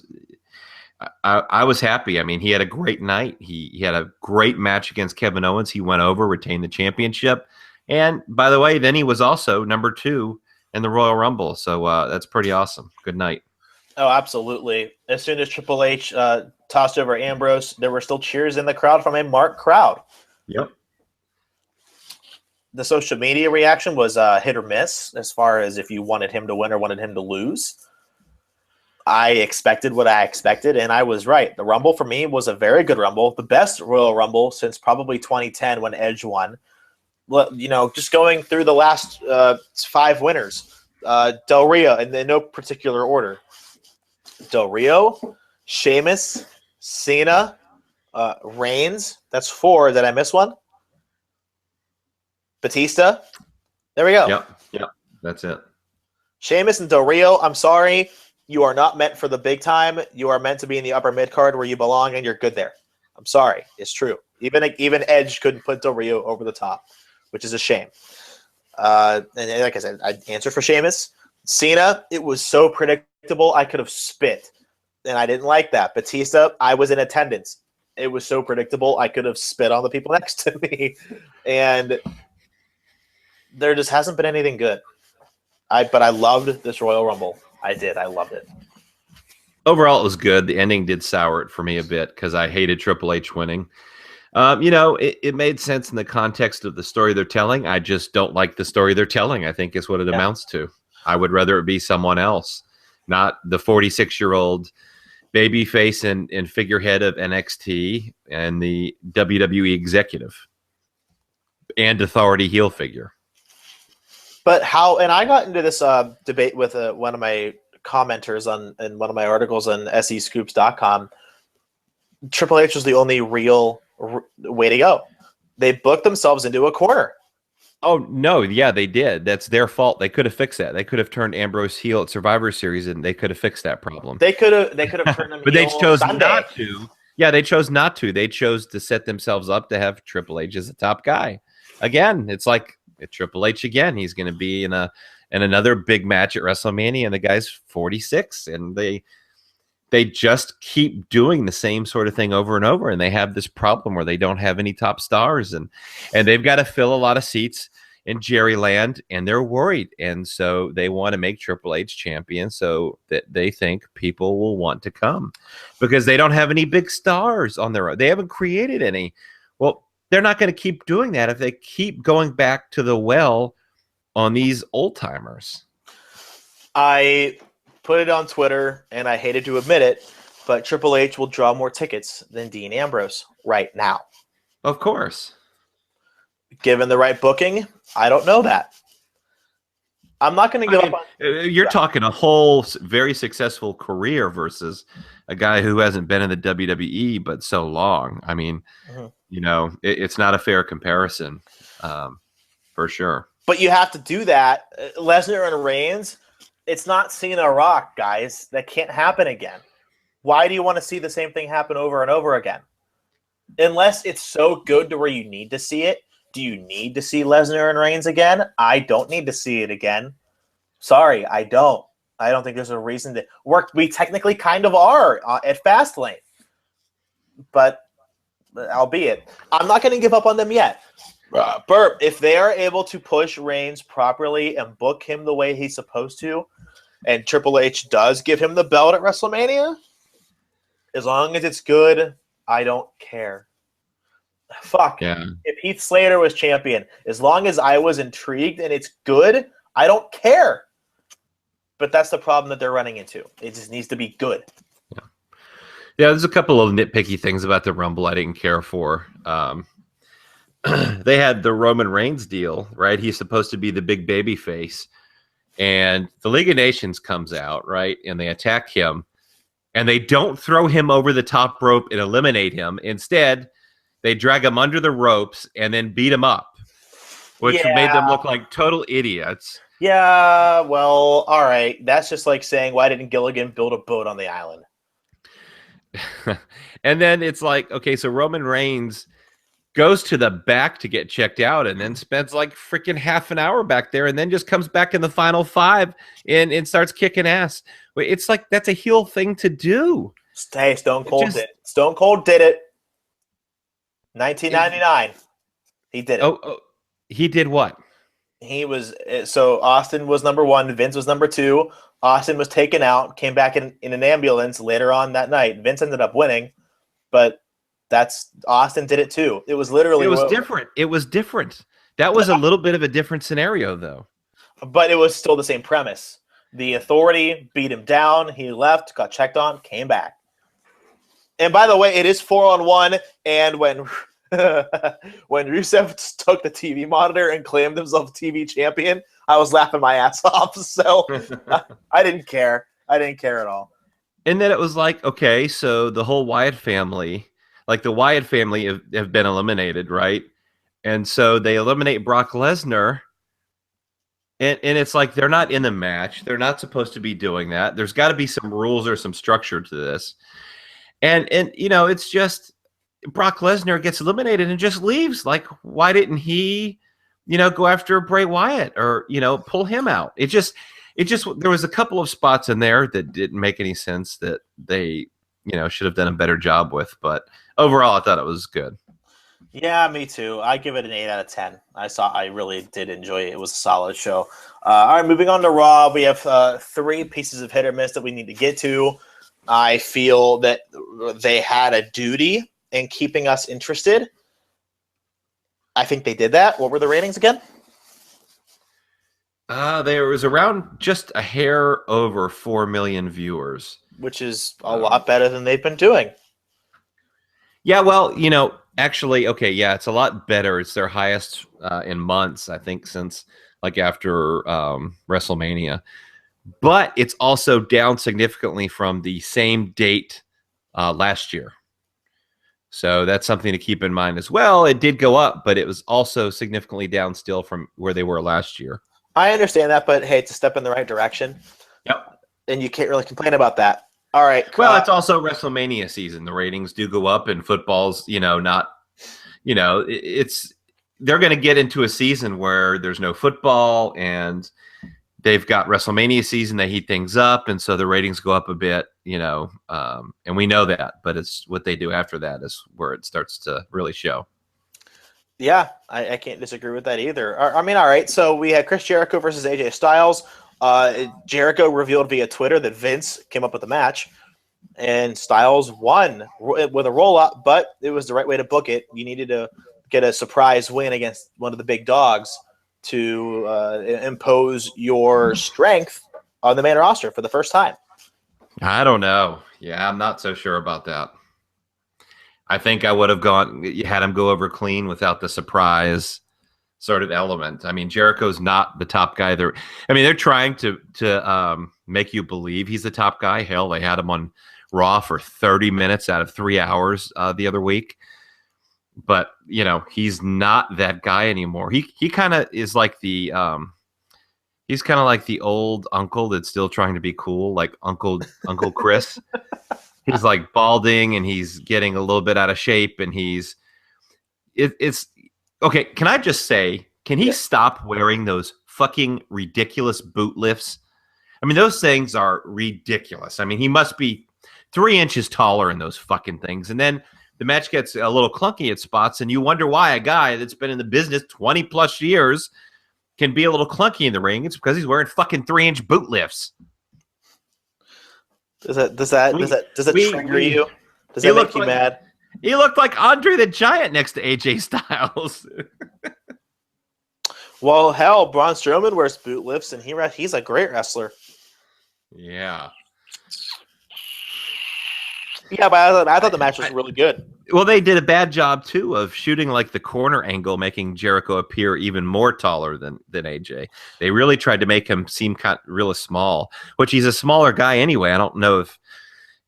I was happy. I mean, he had a great night. He had a great match against Kevin Owens. He went over, retained the championship. And by the way, then he was also number 2 in the Royal Rumble. So that's pretty awesome. Good night. Oh, absolutely. As soon as Triple H tossed over Ambrose, there were still cheers in the crowd from a marked crowd. Yep. The social media reaction was hit or miss as far as if you wanted him to win or wanted him to lose. I expected what I expected, and I was right. The Rumble for me was a very good Rumble, the best Royal Rumble since probably 2010 when Edge won. Just going through the last 5 winners, Del Rio, in no particular order. Del Rio, Sheamus, Cena, Reigns. That's 4. Did I miss one? Batista. There we go. Yep. That's it. Sheamus and Del Rio, I'm sorry. You are not meant for the big time. You are meant to be in the upper mid-card where you belong, and you're good there. I'm sorry. It's true. Even Edge couldn't put Del Rio over the top, which is a shame. And like I said, I answered for Sheamus. Cena, it was so predictable I could have spit, and I didn't like that. Batista, I was in attendance. It was so predictable I could have spit on the people next to me. And there just hasn't been anything good. But I loved this Royal Rumble. I did. I loved it. Overall, it was good. The ending did sour it for me a bit because I hated Triple H winning. It made sense in the context of the story they're telling. I just don't like the story they're telling, I think is what it amounts to. I would rather it be someone else, not the 46-year-old babyface and figurehead of NXT and the WWE executive and authority heel figure. But how? And I got into this debate with one of my commenters in one of my articles on SEScoops.com. Triple H was the only real way to go. They booked themselves into a corner. Oh, no. Yeah, they did. That's their fault. They could have fixed that. They could have turned Ambrose heel at Survivor Series, and they could have fixed that problem. They could have turned him but heel they chose Sunday. not to. Yeah, they chose not to. They chose to set themselves up to have Triple H as the top guy. Again, it's like Triple H again. He's going to be in another big match at WrestleMania, and the guy's 46, and they just keep doing the same sort of thing over and over, and they have this problem where they don't have any top stars, and they've got to fill a lot of seats in Jerryland, and they're worried, and so they want to make Triple H champion so that they think people will want to come because they don't have any big stars on their own. They haven't created any. Well, they're not going to keep doing that if they keep going back to the well on these old timers. I put it on Twitter, and I hated to admit it, but Triple H will draw more tickets than Dean Ambrose right now. Of course. Given the right booking, I don't know that. I'm not going to give up on... You're talking a whole very successful career versus a guy who hasn't been in the WWE but so long. I mean, it's not a fair comparison, for sure. But you have to do that. Lesnar and Reigns, it's not Cena Rock, guys. That can't happen again. Why do you want to see the same thing happen over and over again? Unless it's so good to where you need to see it. Do you need to see Lesnar and Reigns again? I don't need to see it again. Sorry, I don't. I don't think there's a reason to work. We technically kind of are at Fastlane. But, albeit, I'm not going to give up on them yet. Burp, if they are able to push Reigns properly and book him the way he's supposed to, and Triple H does give him the belt at WrestleMania, as long as it's good, I don't care. Fuck. Yeah. If Heath Slater was champion, as long as I was intrigued and it's good, I don't care. But that's the problem that they're running into. It just needs to be good. Yeah, there's a couple of nitpicky things about the Rumble I didn't care for. They had the Roman Reigns deal, right? He's supposed to be the big baby face. And the League of Nations comes out, right? And they attack him. And they don't throw him over the top rope and eliminate him. Instead, they drag him under the ropes and then beat him up, which made them look like total idiots. Yeah, well, all right. That's just like saying, why didn't Gilligan build a boat on the island? And then it's like, okay, so Roman Reigns goes to the back to get checked out and then spends like freaking half an hour back there and then just comes back in the final 5 and starts kicking ass. It's like, that's a heel thing to do. Hey, Stone Cold did it. Stone Cold did it. 1999. He did it. Oh, he did what? So Austin was number 1, Vince was number 2. Austin was taken out, came back in an ambulance later on that night. Vince ended up winning, but Austin did it too. It was literally different. It was different. That was a little bit of a different scenario though. But it was still the same premise. The Authority beat him down, he left, got checked on, came back. And by the way, it is 4-on-1, and when Rusev took the TV monitor and claimed himself TV champion, I was laughing my ass off. So I didn't care. I didn't care at all. And then it was like, okay, so the whole Wyatt family, like the Wyatt family have been eliminated, right? And so they eliminate Brock Lesnar. And it's like they're not in the match. They're not supposed to be doing that. There's got to be some rules or some structure to this. And you know, it's just Brock Lesnar gets eliminated and just leaves. Like, why didn't he, you know, go after Bray Wyatt or, you know, pull him out? It just there was a couple of spots in there that didn't make any sense that they, you know, should have done a better job with. But overall, I thought it was good. Yeah, me too. I give it an 8 out of 10. I really did enjoy it. It was a solid show. All right, moving on to Raw. We have 3 pieces of hit or miss that we need to get to. I feel that they had a duty in keeping us interested. I think they did that. What were the ratings again? There was around just a hair over 4 million viewers. Which is a lot better than they've been doing. Yeah, well, you know, actually, okay, yeah, it's a lot better. It's their highest in months, I think, since like after WrestleMania. But it's also down significantly from the same date last year. So that's something to keep in mind as well. It did go up, but it was also significantly down still from where they were last year. I understand that, but hey, it's a step in the right direction. Yep. And you can't really complain about that. All right. Well, it's also WrestleMania season. The ratings do go up, and football's, you know, not, you know, they're going to get into a season where there's no football and they've got WrestleMania season. They heat things up, and so the ratings go up a bit, you know, and we know that. But it's what they do after that is where it starts to really show. Yeah, I can't disagree with that either. I mean, all right. So we had Chris Jericho versus AJ Styles. Jericho revealed via Twitter that Vince came up with the match, and Styles won with a roll-up, but it was the right way to book it. You needed to get a surprise win against one of the big dogs to impose your strength on the main roster for the first time. I don't know. Yeah, I'm not so sure about that. I think I would have had him go over clean without the surprise sort of element. I mean, Jericho's not the top guy. They're trying to make you believe he's the top guy. Hell, they had him on Raw for 30 minutes out of 3 hours the other week. But, you know, he's not that guy anymore. He kind of is like the he's kind of like the old uncle that's still trying to be cool, like Uncle Chris. He's like balding and he's getting a little bit out of shape, and it's okay. Can I just say, can he stop wearing those fucking ridiculous boot lifts? I mean, those things are ridiculous. I mean, he must be 3 inches taller in those fucking things. And then the match gets a little clunky at spots, and you wonder why a guy that's been in the business 20 plus years can be a little clunky in the ring. It's because he's wearing fucking 3-inch boot lifts. Does that trigger you? Does that make you mad? He looked like Andre the Giant next to AJ Styles. Well, hell, Braun Strowman wears boot lifts, and he's a great wrestler. Yeah. Yeah, but I thought the match was really good. Well, they did a bad job, too, of shooting like the corner angle, making Jericho appear even more taller than AJ. They really tried to make him seem kind of really small, which he's a smaller guy anyway. I don't know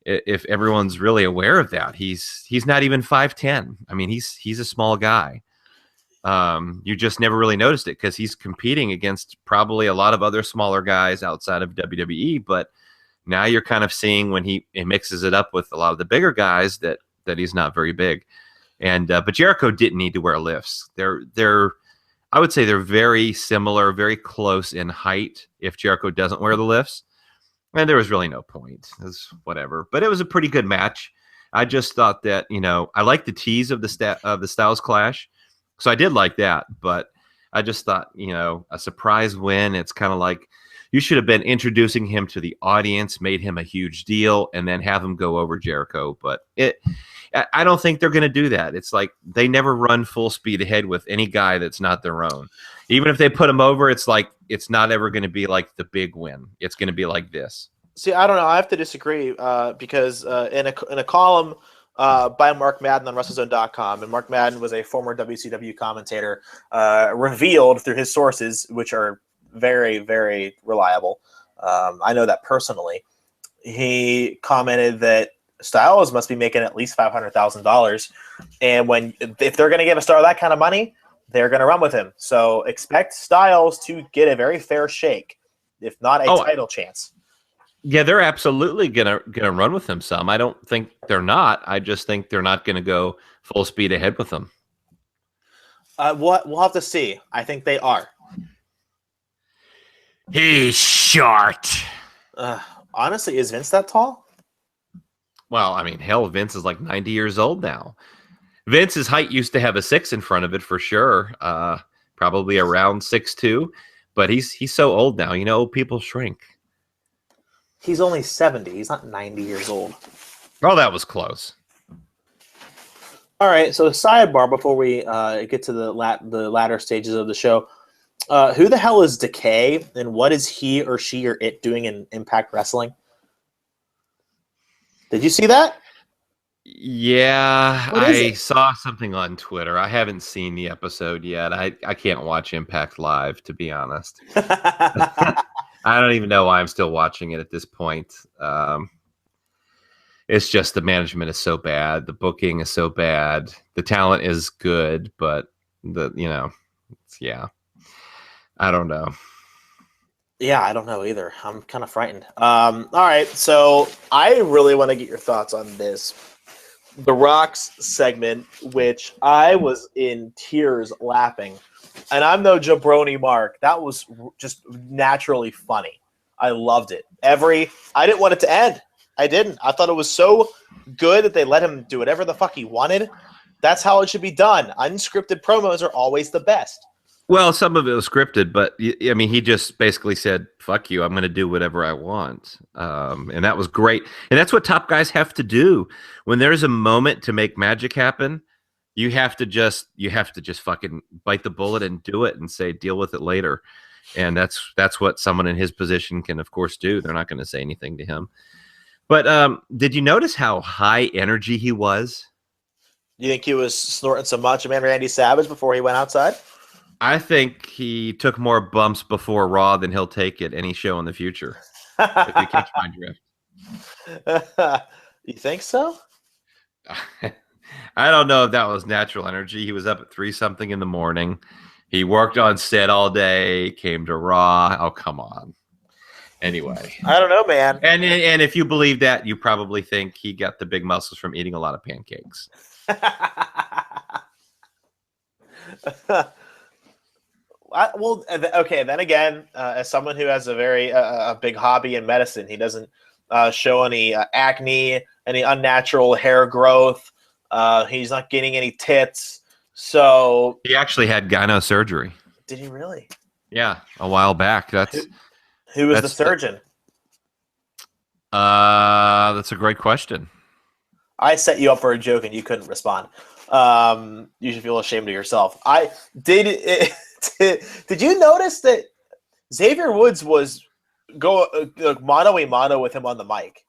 if everyone's really aware of that. He's not even 5'10". I mean, he's a small guy. You just never really noticed it because he's competing against probably a lot of other smaller guys outside of WWE. But now you're kind of seeing when he mixes it up with a lot of the bigger guys that he's not very big. And but Jericho didn't need to wear lifts. I would say they're very similar, very close in height if Jericho doesn't wear the lifts. And there was really no point. It was whatever. But it was a pretty good match. I just thought that, I like the tease of the Styles Clash. So I did like that. But I just thought, a surprise win. It's kind of like you should have been introducing him to the audience, made him a huge deal, and then have him go over Jericho. But I don't think they're going to do that. It's like they never run full speed ahead with any guy that's not their own. Even if they put him over, it's like it's not ever going to be like the big win. It's going to be like this. See, I don't know. I have to disagree because in a column by Mark Madden on WrestleZone.com, and Mark Madden was a former WCW commentator, revealed through his sources, which are very, very reliable. I know that personally. He commented that Styles must be making at least $500,000, and if they're going to give a star that kind of money, they're going to run with him. So expect Styles to get a very fair shake, if not a title chance. Yeah, they're absolutely gonna run with him some. I don't think they're not. I just think they're not going to go full speed ahead with him. We'll have to see. I think they are. He's short. Honestly, is Vince that tall? Well, I mean, hell, Vince is like 90 years old now. Vince's height used to have a 6 in front of it for sure, probably around 6'2", but he's so old now. Old people shrink. He's only 70. He's not 90 years old. Oh, that was close. All right, so sidebar before we get to the latter stages of the show. Who the hell is Decay, and what is he or she or it doing in Impact Wrestling? Did you see that? Yeah, I saw something on Twitter. I haven't seen the episode yet. I can't watch Impact Live, to be honest. I don't even know why I'm still watching it at this point. It's just the management is so bad. The booking is so bad. The talent is good, but I don't know. Yeah, I don't know either. I'm kind of frightened. All right, so I really want to get your thoughts on this. The Rock's segment, which I was in tears laughing. And I'm no jabroni Mark. That was just naturally funny. I loved it. I didn't want it to end. I didn't. I thought it was so good that they let him do whatever the fuck he wanted. That's how it should be done. Unscripted promos are always the best. Well, some of it was scripted, but I mean, he just basically said, fuck you, I'm going to do whatever I want. And that was great. And that's what top guys have to do. When there's a moment to make magic happen, you have to just fucking bite the bullet and do it and say, deal with it later. And that's what someone in his position can, of course, do. They're not going to say anything to him. But did you notice how high energy he was? You think he was snorting some Macho Man Randy Savage before he went outside? I think he took more bumps before Raw than he'll take at any show in the future. If you catch my drift. You think so? I don't know if that was natural energy. He was up at 3-something in the morning. He worked on set all day, came to Raw. Oh, come on. Anyway. I don't know, man. And if you believe that, you probably think he got the big muscles from eating a lot of pancakes. Well, okay. Then again, as someone who has a very a big hobby in medicine, he doesn't show any acne, any unnatural hair growth. He's not getting any tits. So he actually had gyno surgery. Did he really? Yeah, a while back. Who was the surgeon? That's a great question. I set you up for a joke and you couldn't respond. You should feel ashamed of yourself. Did you notice that Xavier Woods was mano a mano with him on the mic?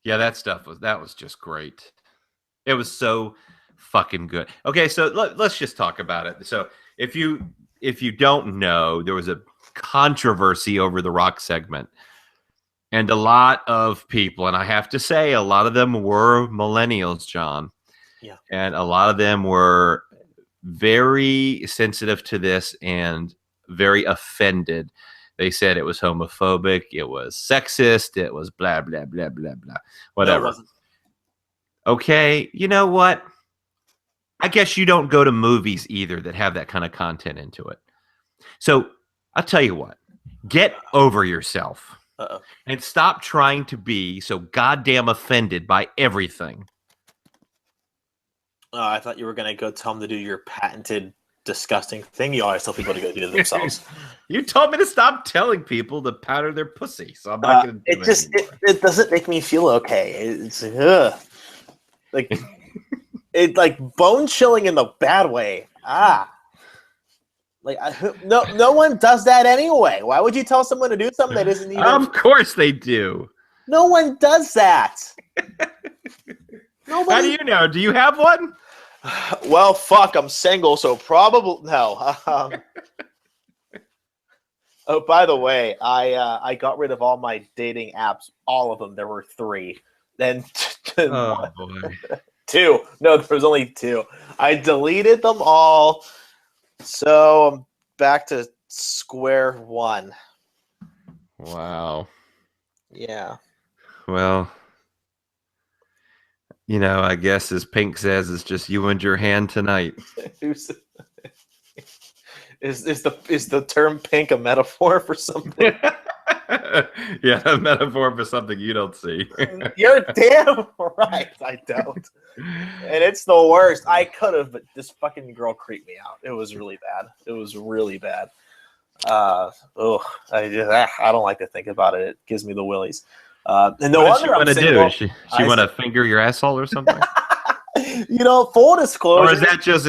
Yeah, that was just great. It was so fucking good. Okay, so let's just talk about it. So if you don't know, there was a controversy over the Rock segment. And a lot of people, and I have to say, a lot of them were millennials, John. Yeah. And a lot of them were very sensitive to this and very offended. They said it was homophobic, it was sexist, it was blah, blah, blah, blah, blah, whatever. No, it wasn't. Okay, you know what? I guess you don't go to movies either that have that kind of content into it. So I'll tell you what, get over yourself and stop trying to be so goddamn offended by everything. I thought you were going to go tell them to do your patented disgusting thing you always tell people to go do to themselves. You told me to stop telling people to powder their pussy, so I'm not going to do it doesn't make me feel okay. It's like it's like bone chilling in the bad way. Like no one does that anyway. Why would you tell someone to do something that isn't even? Of course they do. No one does that. Nobody. How do you know? Do you have one? Well, fuck, I'm single, so probably no. Oh, by the way, I got rid of all my dating apps, all of them. There were 3. Then oh boy. 2. No, there was only 2. I deleted them all, so I'm back to square one. Wow. Yeah. Well, you know, I guess as Pink says, it's just you and your hand tonight. Is the term pink a metaphor for something? Yeah, a metaphor for something you don't see. You're damn right, I don't. And it's the worst. I could have, but this fucking girl creeped me out. It was really bad. It was really bad. I don't like to think about it. It gives me the willies. And no what does wonder she want to do? Does she want to finger your asshole or something? You know, full disclosure. Or is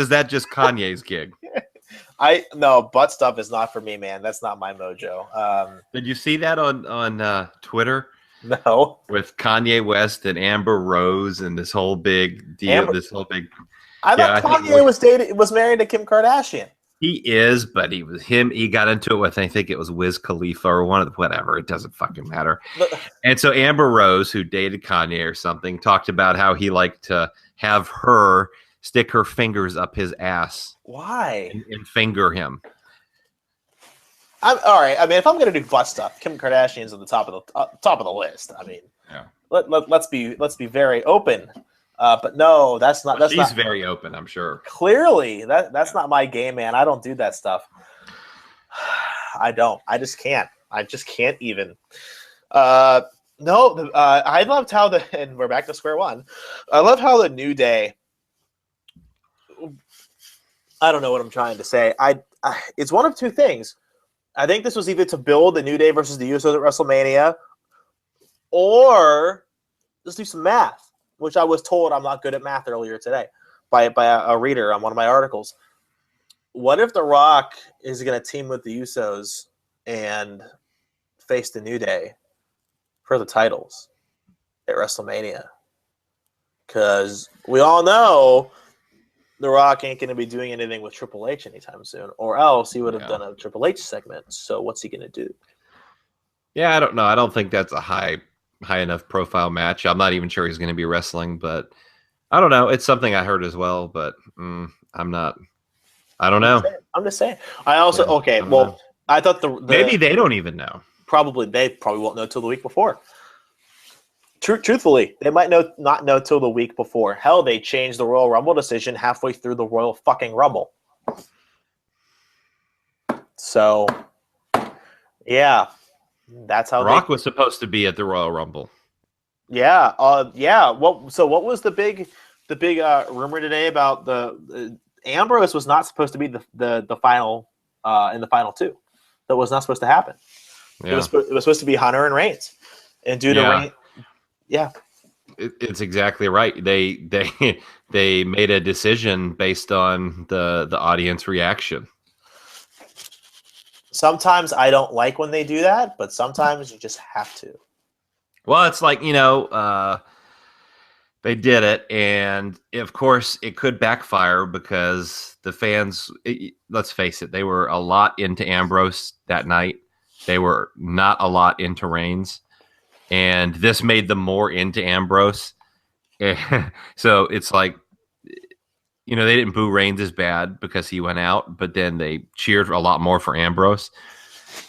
that just Kanye's gig? No, butt stuff is not for me, man. That's not my mojo. Did you see that on Twitter? No. With Kanye West and Amber Rose and this whole big deal. I thought Kanye was married to Kim Kardashian. He is, but he got into it with, I think it was Wiz Khalifa or one of the, whatever. It doesn't fucking matter. And so Amber Rose, who dated Kanye or something, talked about how he liked to have her stick her fingers up his ass. Why? And finger him. I'm all right. I mean, if I'm gonna do butt stuff, Kim Kardashian's at the top of the list. I mean, yeah. Let's be very open. But no, that's not. She's very open, I'm sure. Clearly, that's not my game, man. I don't do that stuff. I don't. I just can't. I just can't even. I loved how and we're back to square one. I love how the New Day. I don't know what I'm trying to say. It's one of two things. I think this was either to build the New Day versus the Usos at WrestleMania, or just do some math, which I was told I'm not good at math earlier today by a reader on one of my articles. What if The Rock is going to team with the Usos and face the New Day for the titles at WrestleMania? Because we all know The Rock ain't going to be doing anything with Triple H anytime soon, or else he would have done a Triple H segment. So what's he going to do? Yeah, I don't know. I don't think that's a high enough profile match. I'm not even sure he's going to be wrestling, but I don't know. It's something I heard as well, but I'm not. I don't know. I'm just saying. I also know. I thought the maybe they don't even know. They probably won't know till the week before. Truthfully, they might not know till the week before. Hell, they changed the Royal Rumble decision halfway through the Royal fucking Rumble. So, yeah, that's how Rock was supposed to be at the Royal Rumble. Yeah, What was the big rumor today about the Ambrose was not supposed to be the final in the final two. That was not supposed to happen. Yeah. It was supposed to be Hunter and Reigns, and due to Reigns. Yeah, it's exactly right. They made a decision based on the audience reaction. Sometimes I don't like when they do that, but sometimes you just have to. Well, it's like, they did it, and of course it could backfire because the fans, let's face it, they were a lot into Ambrose that night. They were not a lot into Reigns. And this made them more into Ambrose. So it's like, they didn't boo Reigns as bad because he went out, but then they cheered a lot more for Ambrose.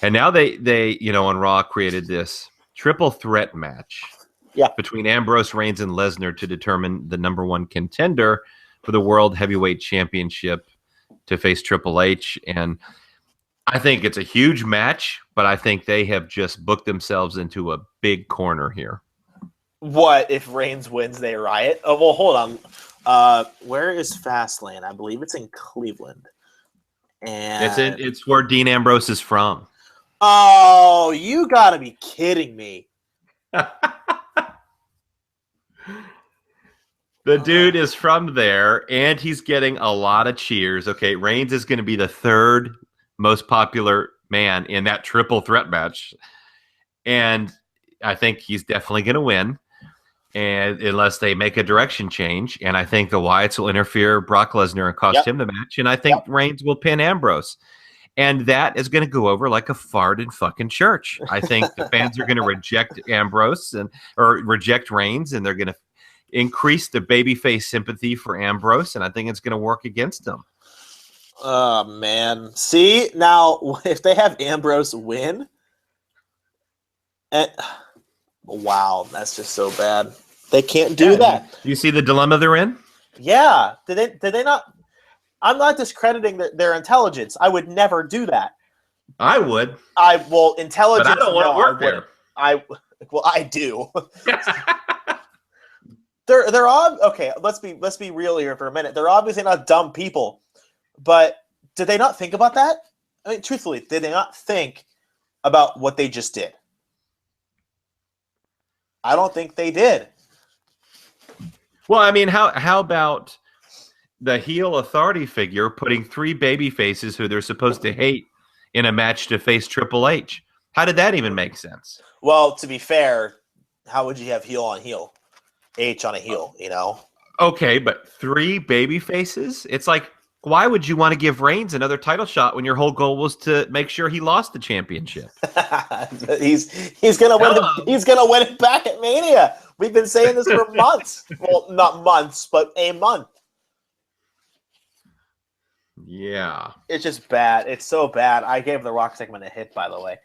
And now they on Raw created this triple threat match between Ambrose, Reigns, and Lesnar to determine the number one contender for the World Heavyweight Championship to face Triple H. And I think it's a huge match, but I think they have just booked themselves into a big corner here. What if Reigns wins? They riot. Oh well, hold on. Where is Fastlane? I believe it's in Cleveland. And it's where Dean Ambrose is from. Oh, you gotta be kidding me! The dude is from there, and he's getting a lot of cheers. Okay, Reigns is going to be the third most popular man in that triple threat match, and I think he's definitely going to win, and unless they make a direction change. And I think the Wyatts will interfere Brock Lesnar and cost him the match, and I think Reigns will pin Ambrose. And that is going to go over like a fart in fucking church. I think the fans are going to reject Ambrose or reject Reigns, and they're going to increase the babyface sympathy for Ambrose, and I think it's going to work against him. Oh, man. See, now, if they have Ambrose win, wow, that's just so bad. They can't do that. You see the dilemma they're in? Yeah. Did they not? I'm not discrediting their intelligence. I would never do that. I would. Intelligence. But I don't want to work there. I do. They're okay. Let's be real here for a minute. They're obviously not dumb people, but did they not think about that? I mean, truthfully, did they not think about what they just did? I don't think they did. Well, I mean, how about the heel authority figure putting three baby faces who they're supposed to hate in a match to face Triple H? How did that even make sense? Well, to be fair, how would you have heel on heel? H on a heel, Okay, but three baby faces? It's like, why would you want to give Reigns another title shot when your whole goal was to make sure he lost the championship? he's gonna win. He's gonna win it back at Mania. We've been saying this for months. Well, not months, but a month. Yeah, it's just bad. It's so bad. I gave the Rock segment a hit, by the way.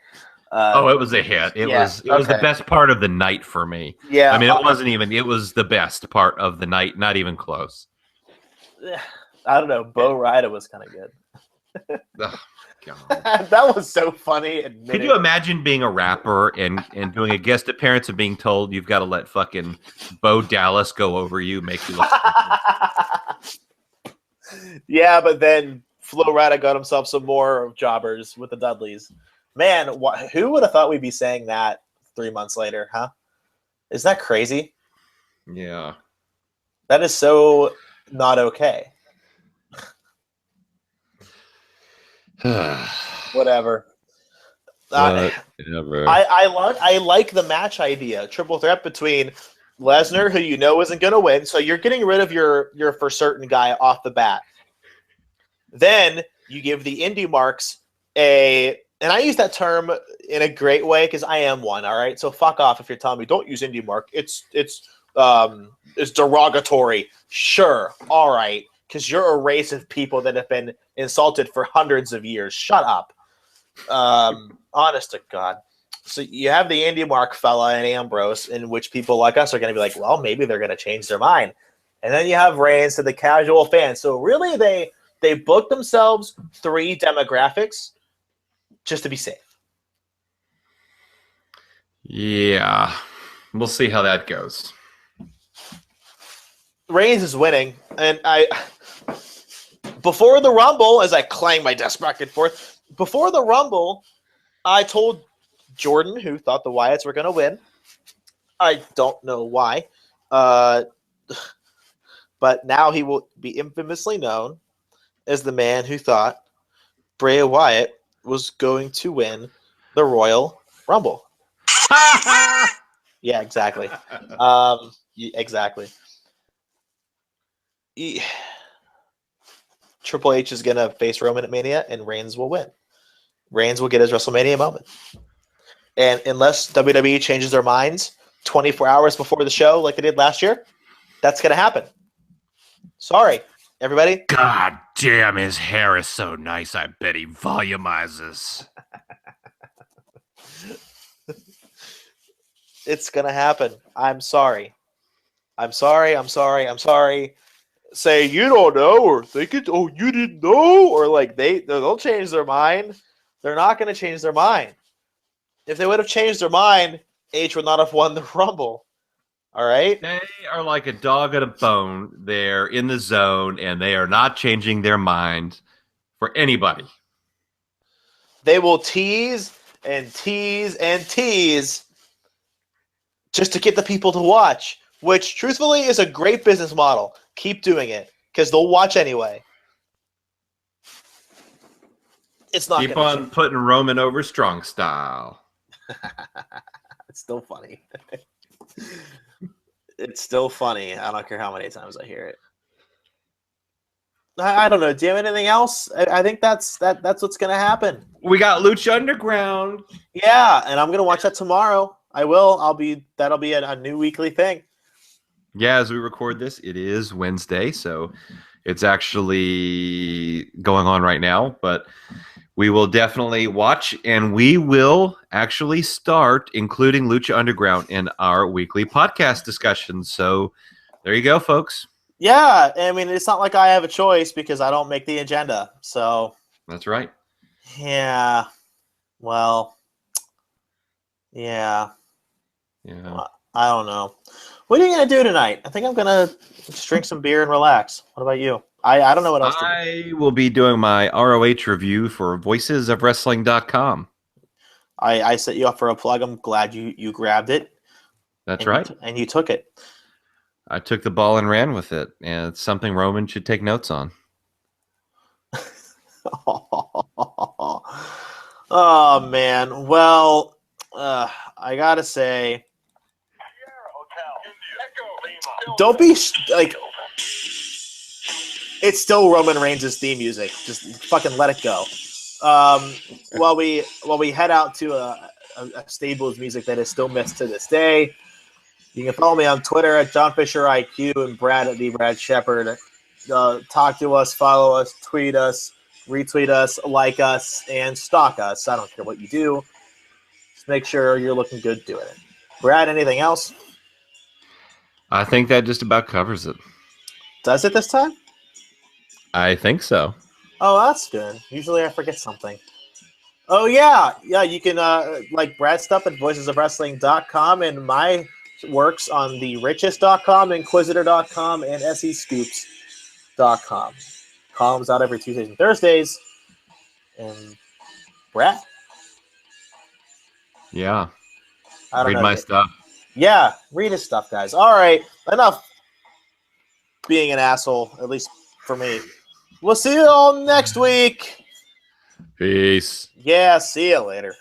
It was a hit. It was the best part of the night for me. Yeah. I mean, it was the best part of the night, not even close. I don't know. Bo Rida was kind of good. Oh, that was so funny. Could you imagine being a rapper and doing a guest appearance and being told you've got to let fucking Bo Dallas go over you, make you look Yeah, but then Flo Rida got himself some more jobbers with the Dudleys. Man, who would have thought we'd be saying that 3 months later, huh? Isn't that crazy? Yeah. That is so not okay. Whatever. I like the match idea. Triple threat between Lesnar, who you know isn't going to win, so you're getting rid of your for certain guy off the bat. Then you give the indie marks and I use that term in a great way because I am one. All right, so fuck off if you're telling me don't use indie mark. It's derogatory. Sure, all right, because you're a race of people that have been insulted for hundreds of years. Shut up. Honest to God. So you have the indie mark fella and Ambrose, in which people like us are going to be like, well, maybe they're going to change their mind. And then you have Reigns to the casual fan. So really, they booked themselves 3 demographics just to be safe. Yeah, we'll see how that goes. Reigns is winning, and before the Rumble, as I clang my desk back and forth, before the Rumble, I told Jordan, who thought the Wyatts were going to win. I don't know why. But now he will be infamously known as the man who thought Bray Wyatt was going to win the Royal Rumble. Yeah, exactly. Exactly. Triple H is going to face Roman at Mania, and Reigns will win. Reigns will get his WrestleMania moment. And unless WWE changes their minds 24 hours before the show like they did last year, that's going to happen. Sorry. Everybody? God damn, his hair is so nice. I bet he volumizes. It's going to happen. I'm sorry. I'm sorry. Say, you don't know, or think it, oh, you didn't know, or like they'll change their mind. They're not going to change their mind. If they would have changed their mind, H would not have won the Rumble. All right? They are like a dog at a bone. They're in the zone, and they are not changing their mind for anybody. They will tease and tease and tease just to get the people to watch, which truthfully is a great business model. Keep doing it because they'll watch anyway. It's not Keep on putting Roman over strong style. It's still funny. It's still funny. I don't care how many times I hear it. I don't know. Do you have anything else? I think that's what's going to happen. We got Lucha Underground. Yeah, and I'm going to watch that tomorrow. I will. That'll be a new weekly thing. Yeah, as we record this, it is Wednesday, so it's actually going on right now, but we will definitely watch, and we will actually start including Lucha Underground in our weekly podcast discussions. So there you go, folks. Yeah, I mean, it's not like I have a choice because I don't make the agenda. So that's right. Yeah. Well, yeah. Yeah. I don't know. What are you going to do tonight? I think I'm going to just drink some beer and relax. What about you? I don't know what else to do. I will be doing my ROH review for voicesofwrestling.com. I set you up for a plug. I'm glad you grabbed it. That's right. And you took it. I took the ball and ran with it, and it's something Roman should take notes on. Oh, man. Well, I got to say, don't be like, it's still Roman Reigns' theme music. Just fucking let it go. While we head out to a stable of music that is still missed to this day, you can follow me on Twitter at JohnFisherIQ and Brad at Brad Shepard. Talk to us, follow us, tweet us, retweet us, like us, and stalk us. I don't care what you do. Just make sure you're looking good doing it. Brad, anything else? I think that just about covers it. Does it this time? I think so. Oh, that's good. Usually I forget something. Oh, yeah. Yeah, you can like Brad stuff at voicesofwrestling.com and my works on therichest.com, inquisitor.com, and sescoops.com. Columns out every Tuesdays and Thursdays. And Brad? Yeah. Read my stuff. Yeah, read his stuff, guys. All right. Enough being an asshole, at least for me. We'll see you all next week. Peace. Yeah, see you later.